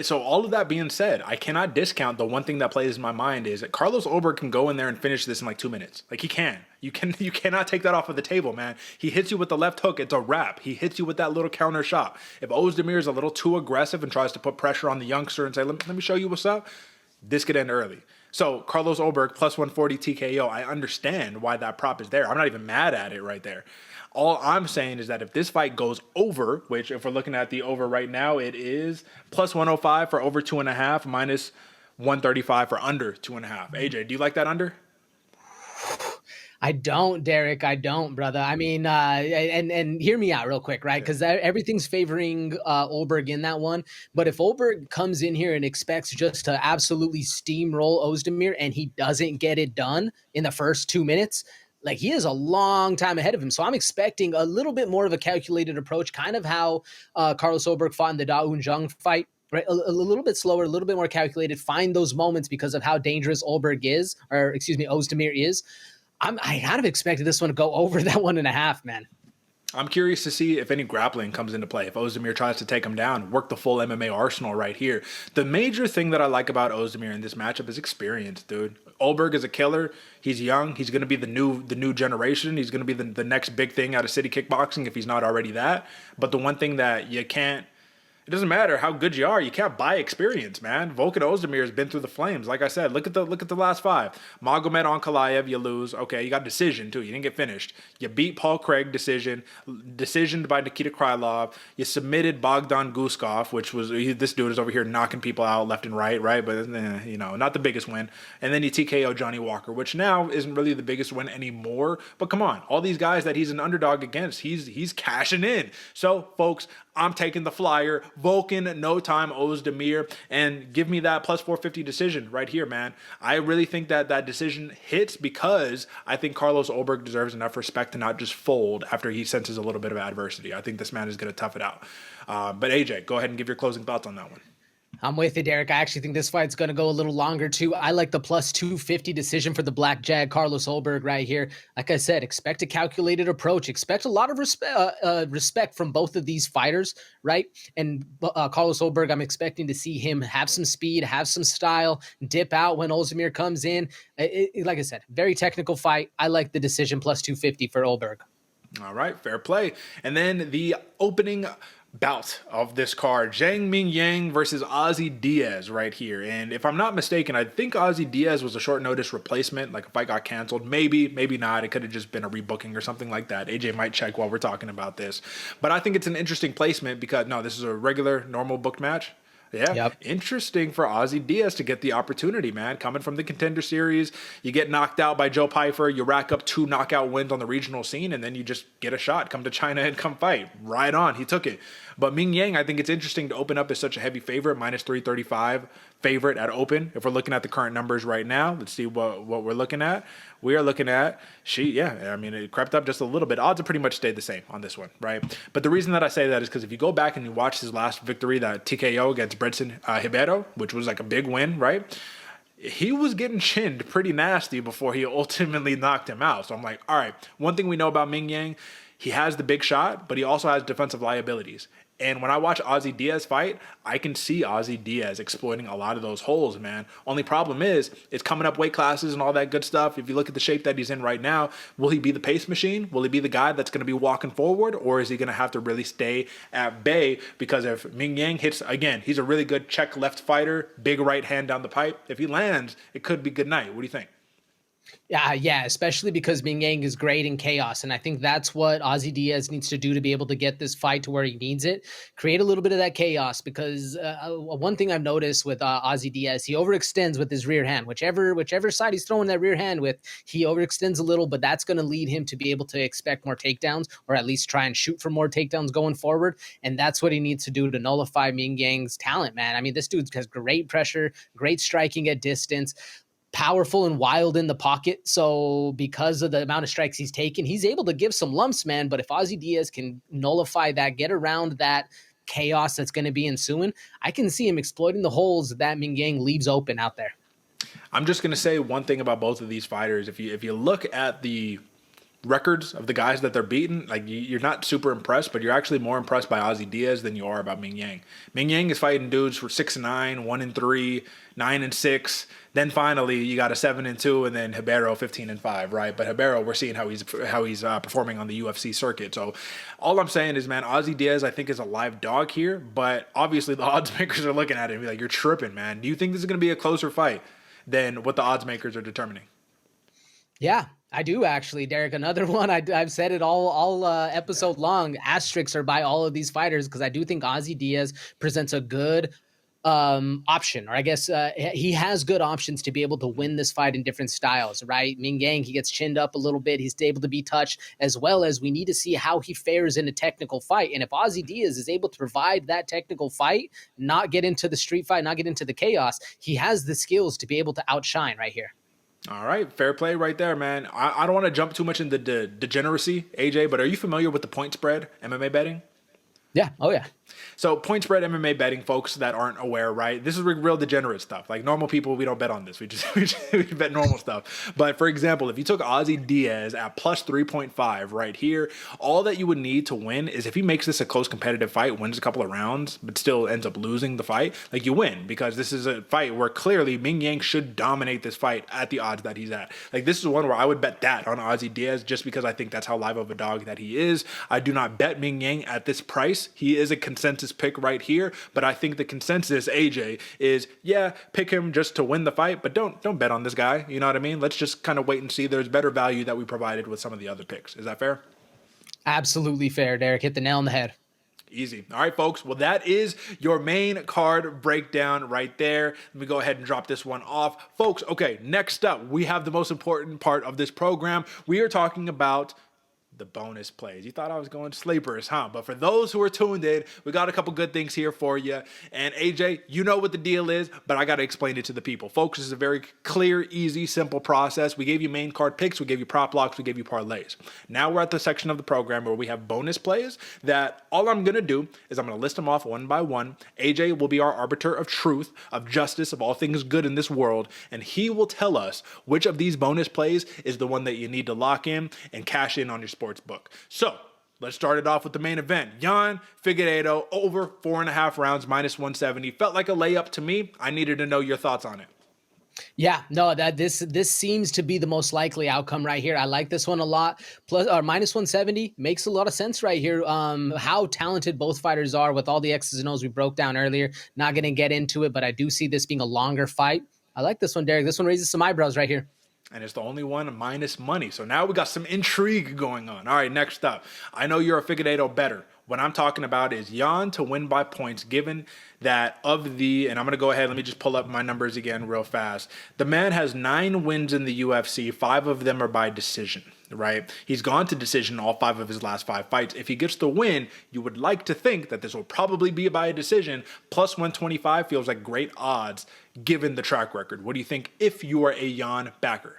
So all of that being said, I cannot discount the one thing that plays in my mind is that Carlos Ulberg can go in there and finish this in like 2 minutes. Like he can. You cannot take that off of the table, man. He hits you with the left hook, it's a wrap. He hits you with that little counter shot. If Oezdemir is a little too aggressive and tries to put pressure on the youngster and say, let me show you what's up, this could end early. So Carlos Ulberg plus 140 TKO, I understand why that prop is there. I'm not even mad at it right there. All I'm saying is that if this fight goes over, which if we're looking at the over right now, it is plus 105 for over 2.5, minus 135 for under 2.5. AJ, do you like that under? I don't, Derek. I don't, brother. I mean, and hear me out real quick, right? Because everything's favoring Ulberg in that one. But if Ulberg comes in here and expects just to absolutely steamroll Oezdemir and he doesn't get it done in the first 2 minutes, like he is a long time ahead of him. So I'm expecting a little bit more of a calculated approach, kind of how Carlos Ulberg fought in the Da Un Jung fight, right? A little bit slower, a little bit more calculated, find those moments because of how dangerous Oezdemir is. I kind of expected this one to go over that 1.5, man. I'm curious to see if any grappling comes into play. If Oezdemir tries to take him down, work the full MMA arsenal right here. The major thing that I like about Oezdemir in this matchup is experience, dude. Ulberg is a killer. He's young. He's going to be the new generation. He's going to be the next big thing out of city kickboxing if he's not already that. But the one thing that you can't, it doesn't matter how good you are. You can't buy experience, man. Volkan Oezdemir has been through the flames. Like I said, look at the last 5. Magomed Ankalaev, you lose. Okay, you got decision too. You didn't get finished. You beat Paul Craig, decisioned by Nikita Krylov. You submitted Bogdan Guskov, which was this dude is over here knocking people out left and right, but not the biggest win. And then you TKO Johnny Walker, which now isn't really the biggest win anymore. But come on, all these guys that he's an underdog against, he's cashing in. So, folks, I'm taking the flyer. Volkan, no time, Oezdemir, and give me that plus 450 decision right here, man. I really think that decision hits because I think Carlos Ulberg deserves enough respect to not just fold after he senses a little bit of adversity. I think this man is going to tough it out. But AJ, go ahead and give your closing thoughts on that one. I'm with you, Derek. I actually think this fight's going to go a little longer, too. I like the plus 250 decision for the Black Jag, Carlos Ulberg, right here. Like I said, expect a calculated approach. Expect a lot of respect from both of these fighters, right? And Carlos Ulberg, I'm expecting to see him have some speed, have some style, dip out when Oezdemir comes in. Like I said, very technical fight. I like the decision plus 250 for Ulberg. All right, fair play. And then the opening bout of this card, Zhang Mingyang versus Ozzy Diaz right here. And if I'm not mistaken, I think Ozzy Diaz was a short notice replacement. Like if I got canceled, maybe not. It could have just been a rebooking or something like that. AJ might check while we're talking about this. But I think it's an interesting placement because, no, this is a regular, normal booked match. Yeah, yep. Interesting for Ozzy Diaz to get the opportunity, man. Coming from the Contender Series, you get knocked out by Joe Pyfer, you rack up 2 knockout wins on the regional scene, and then you just get a shot, come to China and come fight. Right on, he took it. But Ming Yang, I think it's interesting to open up as such a heavy favorite, minus 335 favorite at open. If we're looking at the current numbers right now, let's see what we're looking at. We are looking at, it crept up just a little bit. Odds have pretty much stayed the same on this one, right? But the reason that I say that is because if you go back and you watch his last victory, that TKO against Bredson Ribeiro, which was like a big win, right? he was getting chinned pretty nasty before he ultimately knocked him out. So I'm like, all right, one thing we know about Ming Yang, he has the big shot, but he also has defensive liabilities. And when I watch Ozzy Diaz fight, I can see Ozzy Diaz exploiting a lot of those holes, man. Only problem is, it's coming up weight classes and all that good stuff. If you look at the shape that he's in right now, will he be the pace machine? Will he be the guy that's going to be walking forward? Or is he going to have to really stay at bay? Because if Ming Yang hits, again, he's a really good check left fighter, big right hand down the pipe. If he lands, it could be good night. What do you think? Yeah, especially because Ming Yang is great in chaos. And I think that's what Ozzy Diaz needs to do to be able to get this fight to where he needs it. Create a little bit of that chaos, because one thing I've noticed with Ozzy Diaz, he overextends with his rear hand. Whichever side he's throwing that rear hand with, he overextends a little, but that's going to lead him to be able to expect more takedowns, or at least try and shoot for more takedowns going forward. And that's what he needs to do to nullify Ming Yang's talent, man. I mean, this dude has great pressure, great striking at distance, powerful and wild in the pocket. So because of the amount of strikes he's taken, he's able to give some lumps, man. But if Ozzy Diaz can nullify that, get around that chaos that's going to be ensuing, I can see him exploiting the holes that Ming Yang leaves open out there. I'm just going to say one thing about both of these fighters. If you look at the records of the guys that they're beating, like, you're not super impressed, but you're actually more impressed by Ozzy Diaz than you are about Ming Yang. Ming Yang is fighting dudes for 6-9, 1-3, 9-6. Then finally you got a 7-2, and then Ribeiro 15-5, right? But Ribeiro, we're seeing how he's performing on the UFC circuit. So all I'm saying is, man, Ozzy Diaz I think is a live dog here, but obviously the odds makers are looking at it and be like, you're tripping, man. Do you think this is going to be a closer fight than what the odds makers are determining? Yeah, I do actually, Derek. Another one, I've said it all episode long. Asterisks are by all of these fighters, because I do think Ozzy Diaz presents a good option, or I guess he has good options to be able to win this fight in different styles, right? Ming Yang, he gets chinned up a little bit. He's able to be touched, as well as we need to see how he fares in a technical fight. And if Ozzy Diaz is able to provide that technical fight, not get into the street fight, not get into the chaos, he has the skills to be able to outshine right here. All right, fair play right there, man. I don't want to jump too much into the degeneracy, AJ, but are you familiar with the point spread MMA betting? Yeah. Oh, yeah. So point spread MMA betting, folks that aren't aware, right? This is real degenerate stuff. Like, normal people, we don't bet on this. We bet normal stuff. But for example, if you took Ozzy Diaz at plus 3.5 right here, all that you would need to win is if he makes this a close competitive fight, wins a couple of rounds, but still ends up losing the fight, like, you win, because this is a fight where clearly Ming Yang should dominate this fight at the odds that he's at. Like, this is one where I would bet that on Ozzy Diaz, just because I think that's how live of a dog that he is. I do not bet Ming Yang at this price. He is a consensus pick right here, but I think the consensus, AJ, is, yeah, pick him just to win the fight, but don't bet on this guy. You know what I mean? Let's just kind of wait and see. There's better value that we provided with some of the other picks. Is that fair? Absolutely fair, Derek. Hit the nail on the head. Easy. All right, folks. Well, that is your main card breakdown right there. Let me go ahead and drop this one off. Folks, okay, next up, we have the most important part of this program. We are talking about the bonus plays. You thought I was going sleepers, huh? But for those who are tuned in, we got a couple good things here for you. And AJ, you know what the deal is, but I got to explain it to the people. Folks, this is a very clear, easy, simple process. We gave you main card picks, we gave you prop locks, we gave you parlays. Now we're at the section of the program where we have bonus plays that all I'm going to do is I'm going to list them off one by one. AJ will be our arbiter of truth, of justice, of all things good in this world, and he will tell us which of these bonus plays is the one that you need to lock in and cash in on your sports book. So let's start it off with the main event. Yan Figueiredo over 4.5 rounds, minus 170. Felt like a layup to me. I needed to know your thoughts on it. Yeah, no, this seems to be the most likely outcome right here. I like this one a lot. Plus, or minus 170 makes a lot of sense right here. How talented both fighters are with all the X's and O's we broke down earlier. Not going to get into it, but I do see this being a longer fight. I like this one, Derek. This one raises some eyebrows right here. And it's the only one minus money. So now we got some intrigue going on. All right, next up. I know you're a Figueiredo bettor. What I'm talking about is Yan to win by points, given that of the, and I'm going to go ahead, let me just pull up my numbers again real fast. The man has 9 wins in the UFC. 5 of them are by decision, right? He's gone to decision all 5 of his last 5 fights. If he gets the win, you would like to think that this will probably be by a decision. Plus 125 feels like great odds given the track record. What do you think if you are a Yan backer?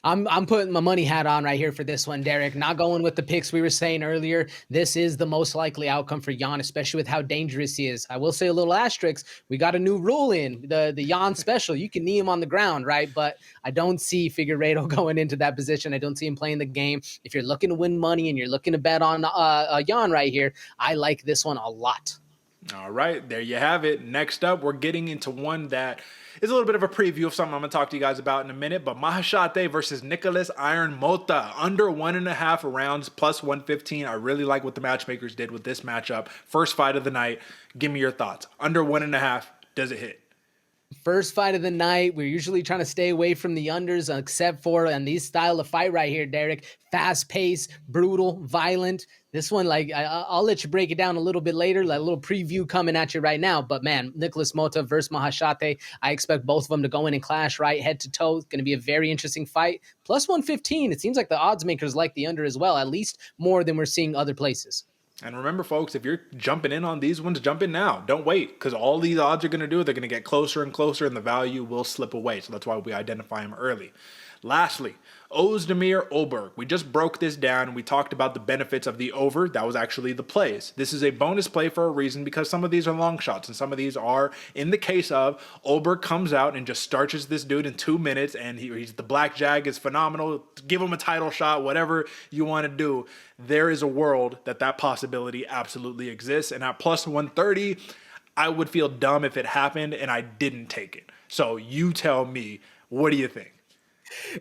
I'm putting my money hat on right here for this one, Derek. Not going with the picks we were saying earlier. This is the most likely outcome for Yan, especially with how dangerous he is. I will say a little asterisk. We got a new rule in the Yan special. You can knee him on the ground, right? But I don't see Figueiredo going into that position. I don't see him playing the game. If you're looking to win money and you're looking to bet on Yan right here, I like this one a lot. All right, there you have it. Next up, we're getting into one that is a little bit of a preview of something I'm going to talk to you guys about in a minute, but Maheshate versus Nicholas Iron Mota, under 1.5 rounds, plus 115. I really like what the matchmakers did with this matchup. First fight of the night. Give me your thoughts. Under 1.5, does it hit? First fight of the night. We're usually trying to stay away from the unders, except for and these style of fight right here, Derek. Fast paced, brutal, violent. This one, like, I'll let you break it down a little bit later, like a little preview coming at you right now. But man, Nicholas Mota versus Maheshate, I expect both of them to go in and clash right head to toe. It's going to be a very interesting fight. Plus 115. It seems like the odds makers like the under as well, at least more than we're seeing other places. And remember, folks, if you're jumping in on these ones, jump in now. Don't wait, because all these odds are going to do, they're going to get closer and closer, and the value will slip away. So that's why we identify them early. Lastly, Oezdemir Ulberg. We just broke this down, and we talked about the benefits of the over. That was actually the plays. This is a bonus play for a reason, because some of these are long shots, and some of these are, in the case of, Ulberg comes out and just starches this dude in 2 minutes, and he's the Black Jag is phenomenal. Give him a title shot, whatever you want to do. There is a world that possibility absolutely exists, and at plus 130, I would feel dumb if it happened and I didn't take it. So you tell me, what do you think?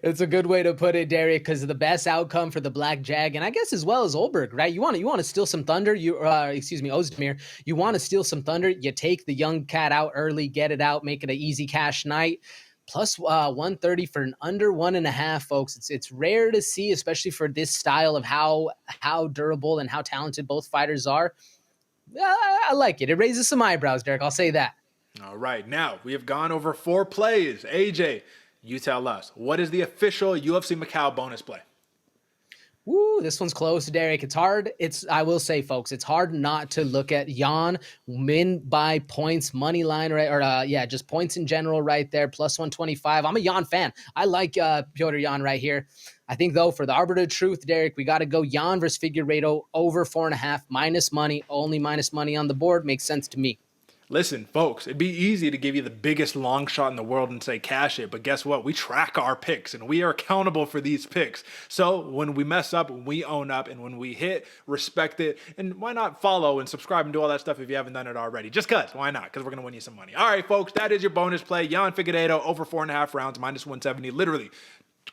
It's a good way to put it, Derek, because the best outcome for the Black Jag, and I guess as well as Ulberg, right? You want to steal some thunder. Oezdemir. You want to steal some thunder. You take the young cat out early, get it out, make it an easy cash night. Plus 130 for an under 1.5, folks. It's rare to see, especially for this style of how durable and how talented both fighters are. I like it. It raises some eyebrows, Derek. I'll say that. All right, now we have gone over 4 plays. AJ, you tell us, what is the official UFC Macau bonus play? Woo, this one's close, Derek. It's hard. I will say, folks, it's hard not to look at Yan win by points, money line, right? Or just points in general right there, plus 125. I'm a Yan fan. I like Petr Yan right here. I think, though, for the arbiter of truth, Derek, we got to go Yan versus Figueiredo over 4.5, minus money, only minus money on the board. Makes sense to me. Listen, folks, it'd be easy to give you the biggest long shot in the world and say cash it, but guess what? We track our picks, and we are accountable for these picks. So when we mess up, we own up, and when we hit, respect it, and why not follow and subscribe and do all that stuff if you haven't done it already? Just because. Why not? Because we're going to win you some money. All right, folks, that is your bonus play. Yan Figueiredo over 4.5 rounds, minus 170. Literally,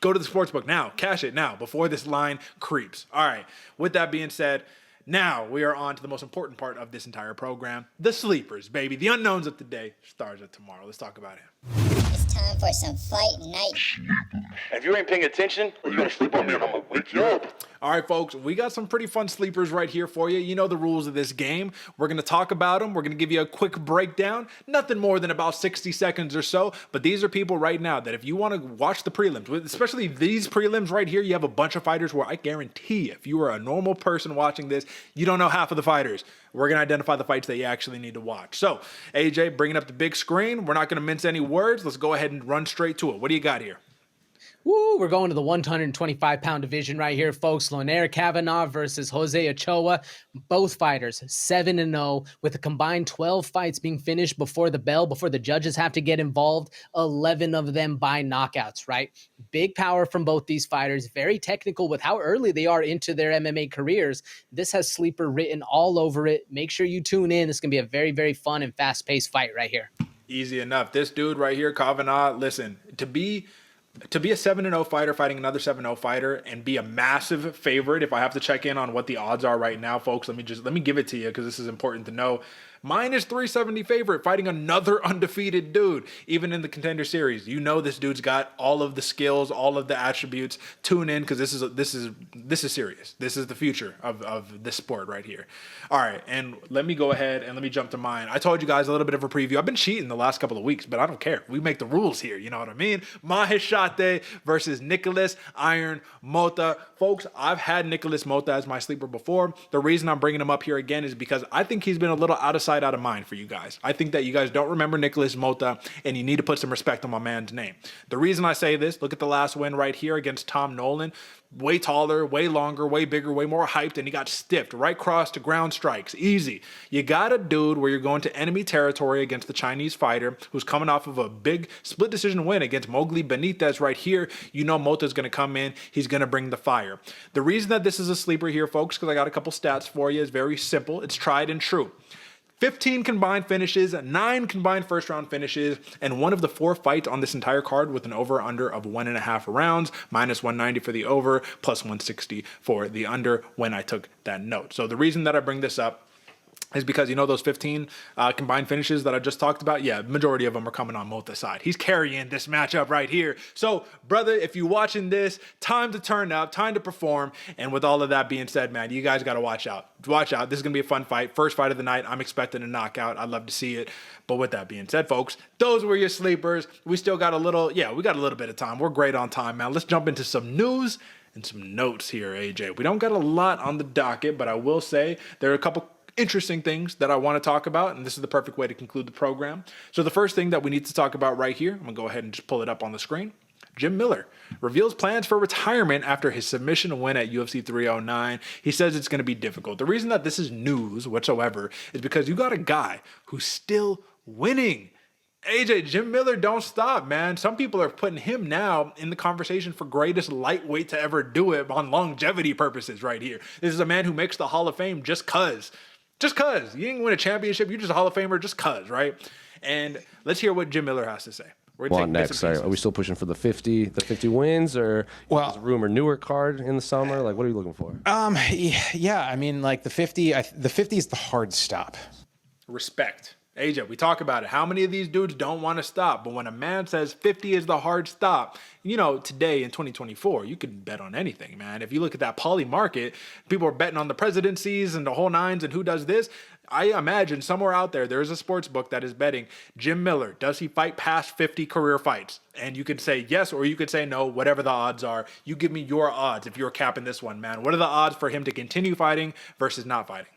go to the sportsbook now. Cash it now before this line creeps. All right, with that being said, now we are on to the most important part of this entire program, the sleepers, baby. The unknowns of today, stars of tomorrow. Let's talk about it. It's time for some fight night. If you ain't paying attention, you're gonna sleep on me and I'm gonna wake you up. All right, folks, we got some pretty fun sleepers right here for you. You know the rules of this game. We're going to talk about them. We're going to give you a quick breakdown. Nothing more than about 60 seconds or so. But these are people right now that if you want to watch the prelims, especially these prelims right here, you have a bunch of fighters where I guarantee if you are a normal person watching this, you don't know half of the fighters. We're going to identify the fights that you actually need to watch. So, AJ, bringing up the big screen. We're not going to mince any words. Let's go ahead and run straight to it. What do you got here? Woo, we're going to the 125-pound division right here, folks. Lonair Kavanagh versus Jose Ochoa. Both fighters 7-0 with a combined 12 fights being finished before the bell, before the judges have to get involved. 11 of them by knockouts, right? Big power from both these fighters. Very technical with how early they are into their MMA careers. This has sleeper written all over it. Make sure you tune in. This is going to be a very, very fun and fast-paced fight right here. Easy enough. This dude right here, Kavanagh, listen, to be a 7-0 fighter fighting another 7-0 fighter and be a massive favorite, if I have to check in on what the odds are right now, folks, let me give it to you because this is important to know. Minus 370 favorite fighting another undefeated dude, even in the Contender Series. You know this dude's got all of the skills, all of the attributes. Tune in because this is serious. This is the future of this sport right here. All right, and let me go ahead and let me jump to mine. I told you guys a little bit of a preview. I've been cheating the last couple of weeks, but I don't care. We make the rules here. You know what I mean? Maheshate versus Nicholas Iron Mota. Folks, I've had Nicholas Mota as my sleeper before. The reason I'm bringing him up here again is because I think he's been a little out of sight, out of mind for you guys. I think that you guys don't remember Nicholas Mota, and you need to put some respect on my man's name. The reason I say this, look at the last win right here against Tom Nolan. Way taller, way longer, way bigger, way more hyped, and he got stiffed right cross to ground strikes. Easy. You got a dude where you're going to enemy territory against the Chinese fighter who's coming off of a big split decision win against Mowgli Benitez right here. You know Mota's going to come in. He's going to bring the fire. The reason that this is a sleeper here, folks, because I got a couple stats for you, is very simple. It's tried and true. 15 combined finishes, 9 combined first-round finishes, and one of the 4 fights on this entire card with an over-under of 1.5 rounds, minus 190 for the over, plus 160 for the under when I took that note. So the reason that I bring this up is because, you know, those 15 combined finishes that I just talked about? Yeah, majority of them are coming on Mota's side. He's carrying this matchup right here. So, brother, if you're watching this, time to turn up, time to perform. And with all of that being said, man, you guys got to watch out. Watch out. This is going to be a fun fight. First fight of the night. I'm expecting a knockout. I'd love to see it. But with that being said, folks, those were your sleepers. We still got a little bit of time. We're great on time, man. Let's jump into some news and some notes here, AJ. We don't got a lot on the docket, but I will say there are a couple interesting things that I want to talk about, and this is the perfect way to conclude the program. So the first thing that we need to talk about right here, I'm going to go ahead and just pull it up on the screen. Jim Miller reveals plans for retirement after his submission win at UFC 309. He says it's going to be difficult. The reason that this is news whatsoever is because you got a guy who's still winning. AJ, Jim Miller, don't stop, man. Some people are putting him now in the conversation for greatest lightweight to ever do it on longevity purposes right here. This is a man who makes the Hall of Fame just cuz. Just cuz. You didn't win a championship. You're just a Hall of Famer just cuz, right? And let's hear what Jim Miller has to say. We're on next. Are we still pushing for the 50 wins, or there's a rumor Newark card in the summer? Like, what are you looking for? Yeah, I mean, like the 50 is the hard stop. Respect. AJ, we talk about it. How many of these dudes don't want to stop? But when a man says 50 is the hard stop, you know, today in 2024, you can bet on anything, man. If you look at that poly market, people are betting on the presidencies and the whole nines and who does this. I imagine somewhere out there's a sports book that is betting Jim Miller. Does he fight past 50 career fights? And you could say yes, or you could say no, whatever the odds are. You give me your odds if you're capping this one, man. What are the odds for him to continue fighting versus not fighting?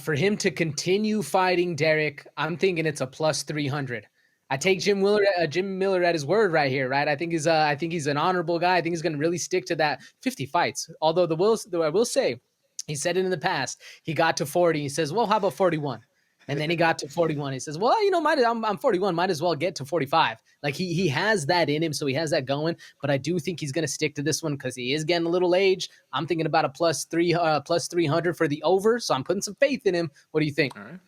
For him to continue fighting, Derek, I'm thinking it's a plus 300. I take Jim Miller at his word right here, right? I think he's an honorable guy. I think he's going to really stick to that 50 fights. Although I will say, he said it in the past. He got to 40. He says, "Well, how about 41?" And then he got to 41. He says, "Well, you know, I'm 41. Might as well get to 45." Like he has that in him, so he has that going. But I do think he's going to stick to this one because he is getting a little age. I'm thinking about a plus 300 for the over. So I'm putting some faith in him. What do you think? All right.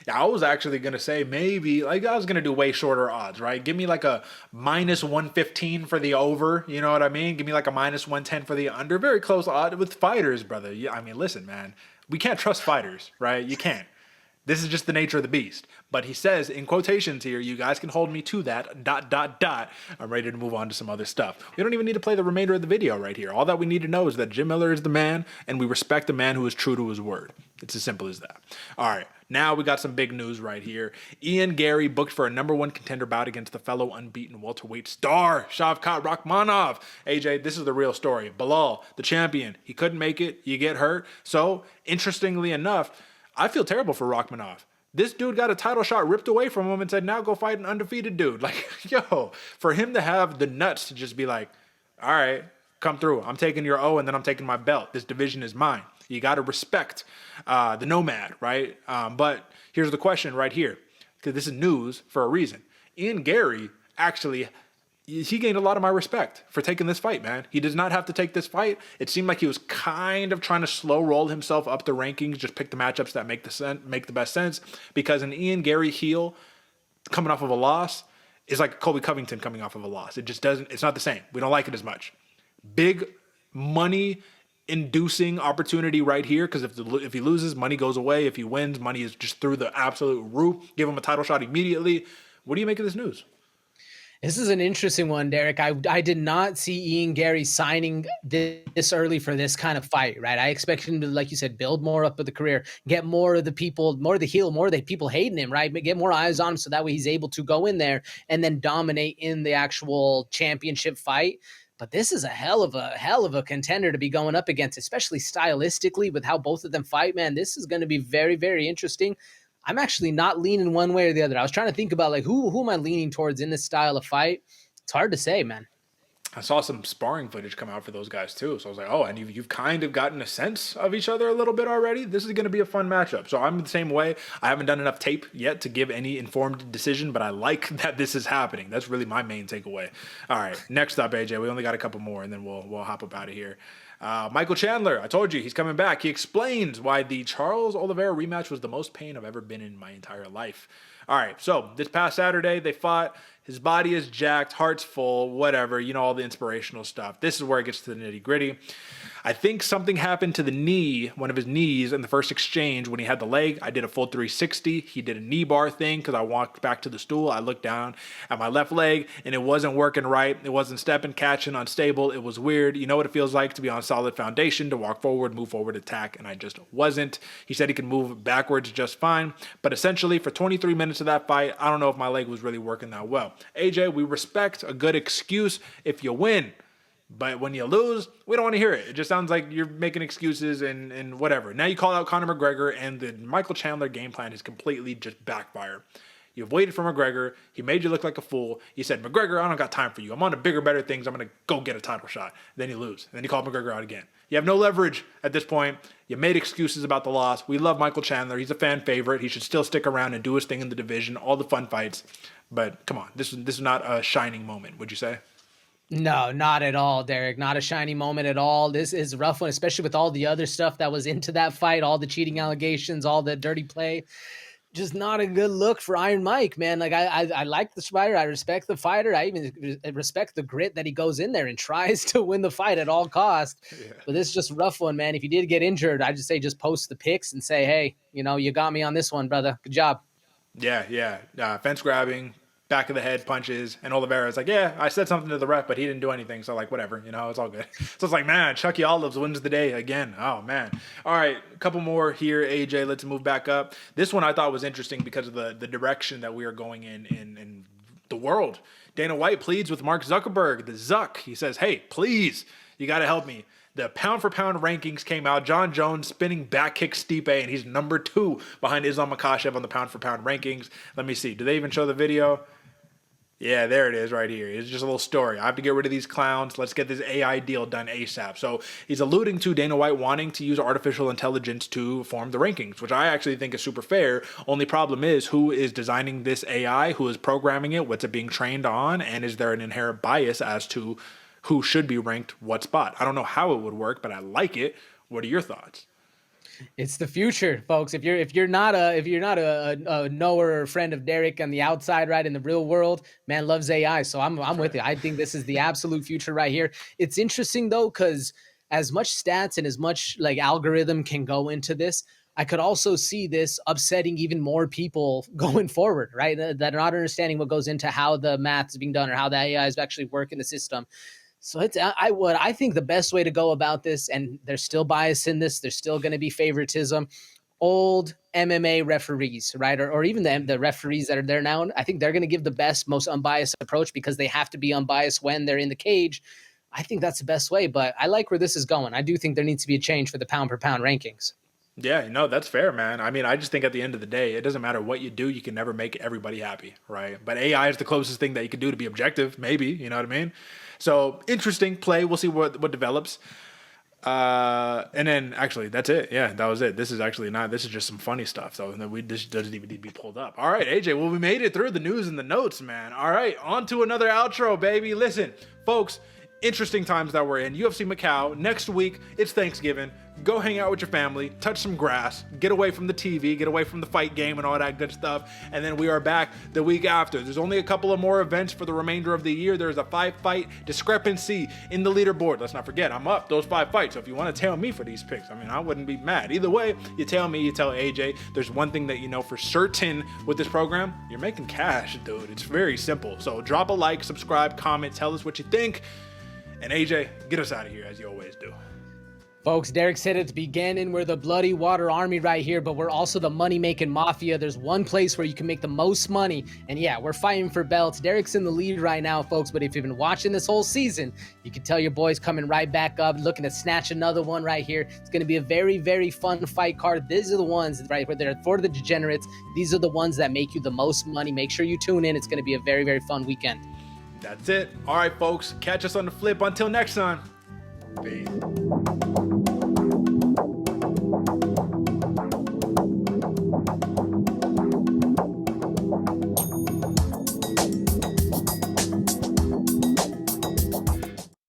Yeah, I was actually going to say maybe, like I was going to do way shorter odds, right? Give me like a minus 115 for the over, you know what I mean? Give me like a minus 110 for the under. Very close odd with fighters, brother. Yeah, I mean, listen, man, we can't trust fighters, right? You can't. This is just the nature of the beast. But he says, in quotations here, you guys can hold me to that, ... I'm ready to move on to some other stuff. We don't even need to play the remainder of the video right here. All that we need to know is that Jim Miller is the man, and we respect a man who is true to his word. It's as simple as that. All right, now we got some big news right here. Ian Gary booked for a #1 contender bout against the fellow unbeaten welterweight star, Shavkat Rakhmonov. AJ, this is the real story. Bilal, the champion, he couldn't make it. You get hurt. So, interestingly enough, I feel terrible for Rakhmonov. This dude got a title shot ripped away from him and said, now go fight an undefeated dude. Like, yo, for him to have the nuts to just be like, all right, come through. I'm taking your O and then I'm taking my belt. This division is mine. You got to respect the nomad, right? But here's the question right here, because this is news for a reason. Ian Gary actually, he gained a lot of my respect for taking this fight, man. He does not have to take this fight. It seemed like he was kind of trying to slow roll himself up the rankings, just pick the matchups that make the best sense, because an Ian Gary heel coming off of a loss is like Colby Covington coming off of a loss. It just doesn't, it's not the same. We don't like it as much. Big money inducing opportunity right here, because if he loses, money goes away. If he wins, money is just through the absolute roof. Give him a title shot immediately. What do you make of this news? This is an interesting one, Derek. I did not see Ian Gary signing this early for this kind of fight, right? I expect him to, like you said, build more up of the career, get more of the people, more of the heel, more of the people hating him, right? Get more eyes on him so that way he's able to go in there and then dominate in the actual championship fight. But this is a hell of a contender to be going up against, especially stylistically with how both of them fight, man. This is going to be very, very interesting. I'm actually not leaning one way or the other. I was trying to think about like who am I leaning towards in this style of fight? It's hard to say, man. I saw some sparring footage come out for those guys too. So I was like, oh, and you've kind of gotten a sense of each other a little bit already. This is going to be a fun matchup. So I'm the same way. I haven't done enough tape yet to give any informed decision, but I like that this is happening. That's really my main takeaway. All right, next up, AJ, we only got a couple more and then we'll hop up out of here. Michael Chandler, I told you, he's coming back. He explains why the Charles Oliveira rematch was the most pain I've ever been in my entire life. All right, so this past Saturday, they fought. His body is jacked, heart's full, whatever, you know, all the inspirational stuff. This is where it gets to the nitty gritty. I think something happened to the knee, one of his knees, in the first exchange when he had the leg. I did a full 360. He did a knee bar thing because I walked back to the stool. I looked down at my left leg, and it wasn't working right. It wasn't stepping, catching, unstable. It was weird. You know what it feels like to be on solid foundation, to walk forward, move forward, attack, and I just wasn't. He said he could move backwards just fine. But essentially, for 23 minutes of that fight, I don't know if my leg was really working that well. AJ, we respect a good excuse if you win. But when you lose, we don't want to hear it. It just sounds like you're making excuses and whatever. Now you call out Conor McGregor, and the Michael Chandler game plan is completely just backfire. You've waited for McGregor. He made you look like a fool. You said, McGregor, I don't got time for you. I'm on to bigger, better things. I'm going to go get a title shot. Then you lose. Then you call McGregor out again. You have no leverage at this point. You made excuses about the loss. We love Michael Chandler. He's a fan favorite. He should still stick around and do his thing in the division, all the fun fights. But come on, this is not a shining moment, would you say? No, not at all, Derek. Not a shiny moment at all. This is a rough one, especially with all the other stuff that was into that fight, all the cheating allegations, all the dirty play. Just not a good look for Iron Mike, man. Like I like the fighter. I respect the fighter. I even respect the grit that he goes in there and tries to win the fight at all costs. Yeah. But this is just a rough one, man. If you did get injured, I'd just say just post the pics and say, hey, you know, you got me on this one, brother. Good job. Yeah. Fence grabbing, back of the head punches, and Oliveira's like, yeah, I said something to the ref, but he didn't do anything, so like, whatever, you know, it's all good. So it's like, man, Chucky Olives wins the day again. Oh, man. All right, a couple more here, AJ, let's move back up. This one I thought was interesting because of the direction that we are going in the world. Dana White pleads with Mark Zuckerberg, the Zuck. He says, hey, please, you got to help me. The pound-for-pound rankings came out. John Jones spinning back kick Stipe, and he's number 2 behind Islam Makhachev on the pound-for-pound rankings. Let me see. Do they even show the video? Yeah, there it is right here. It's just a little story. I have to get rid of these clowns. Let's get this AI deal done ASAP. So he's alluding to Dana White wanting to use artificial intelligence to form the rankings, which I actually think is super fair. Only problem is, who is designing this AI? Who is programming it? What's it being trained on? And is there an inherent bias as to who should be ranked what spot? I don't know how it would work, but I like it. What are your thoughts? It's the future, folks. If you're not a knower or friend of Derek on the outside, right, in the real world, man loves AI. So I'm with you. I think this is the absolute future right here. It's interesting though, because as much stats and as much like algorithm can go into this, I could also see this upsetting even more people going forward, right? That are not understanding what goes into how the math is being done or how the AI is actually working the system. So I think the best way to go about this, and there's still bias in this, there's still going to be favoritism, old MMA referees, right? Or even the referees that are there now, I think they're going to give the best, most unbiased approach because they have to be unbiased when they're in the cage. I think that's the best way, but I like where this is going. I do think there needs to be a change for the pound per pound rankings. Yeah, no, that's fair, man. I mean, I just think at the end of the day, it doesn't matter what you do, you can never make everybody happy, right? But AI is the closest thing that you can do to be objective, maybe, you know what I mean? So, interesting play. We'll see what develops. And then, actually, that's it. Yeah, that was it. This is actually not, this is just some funny stuff. So, this doesn't even need to be pulled up. All right, AJ, well, we made it through the news and the notes, man. All right, on to another outro, baby. Listen, folks, interesting times that we're in. UFC Macau. Next week, it's Thanksgiving. Go hang out with your family, touch some grass, get away from the TV, get away from the fight game and all that good stuff. And then we are back the week after. There's only a couple of more events for the remainder of the year. There's a 5-fight discrepancy in the leaderboard. Let's not forget, I'm up those 5 fights. So if you want to tail me for these picks, I mean, I wouldn't be mad. Either way, you tail me, you tell AJ. There's one thing that you know for certain with this program, you're making cash, dude. It's very simple. So drop a like, subscribe, comment, tell us what you think. And AJ, get us out of here as you always do. Folks, Derek said at the beginning, we're the bloody water army right here, but we're also the money-making mafia. There's one place where you can make the most money, and yeah, we're fighting for belts. Derek's in the lead right now, folks, but if you've been watching this whole season, you can tell your boys coming right back up, looking to snatch another one right here. It's going to be a very, very fun fight card. These are the ones, right, where they're for the degenerates. These are the ones that make you the most money. Make sure you tune in. It's going to be a very, very fun weekend. That's it. All right, folks, catch us on the flip. Until next time. Peace.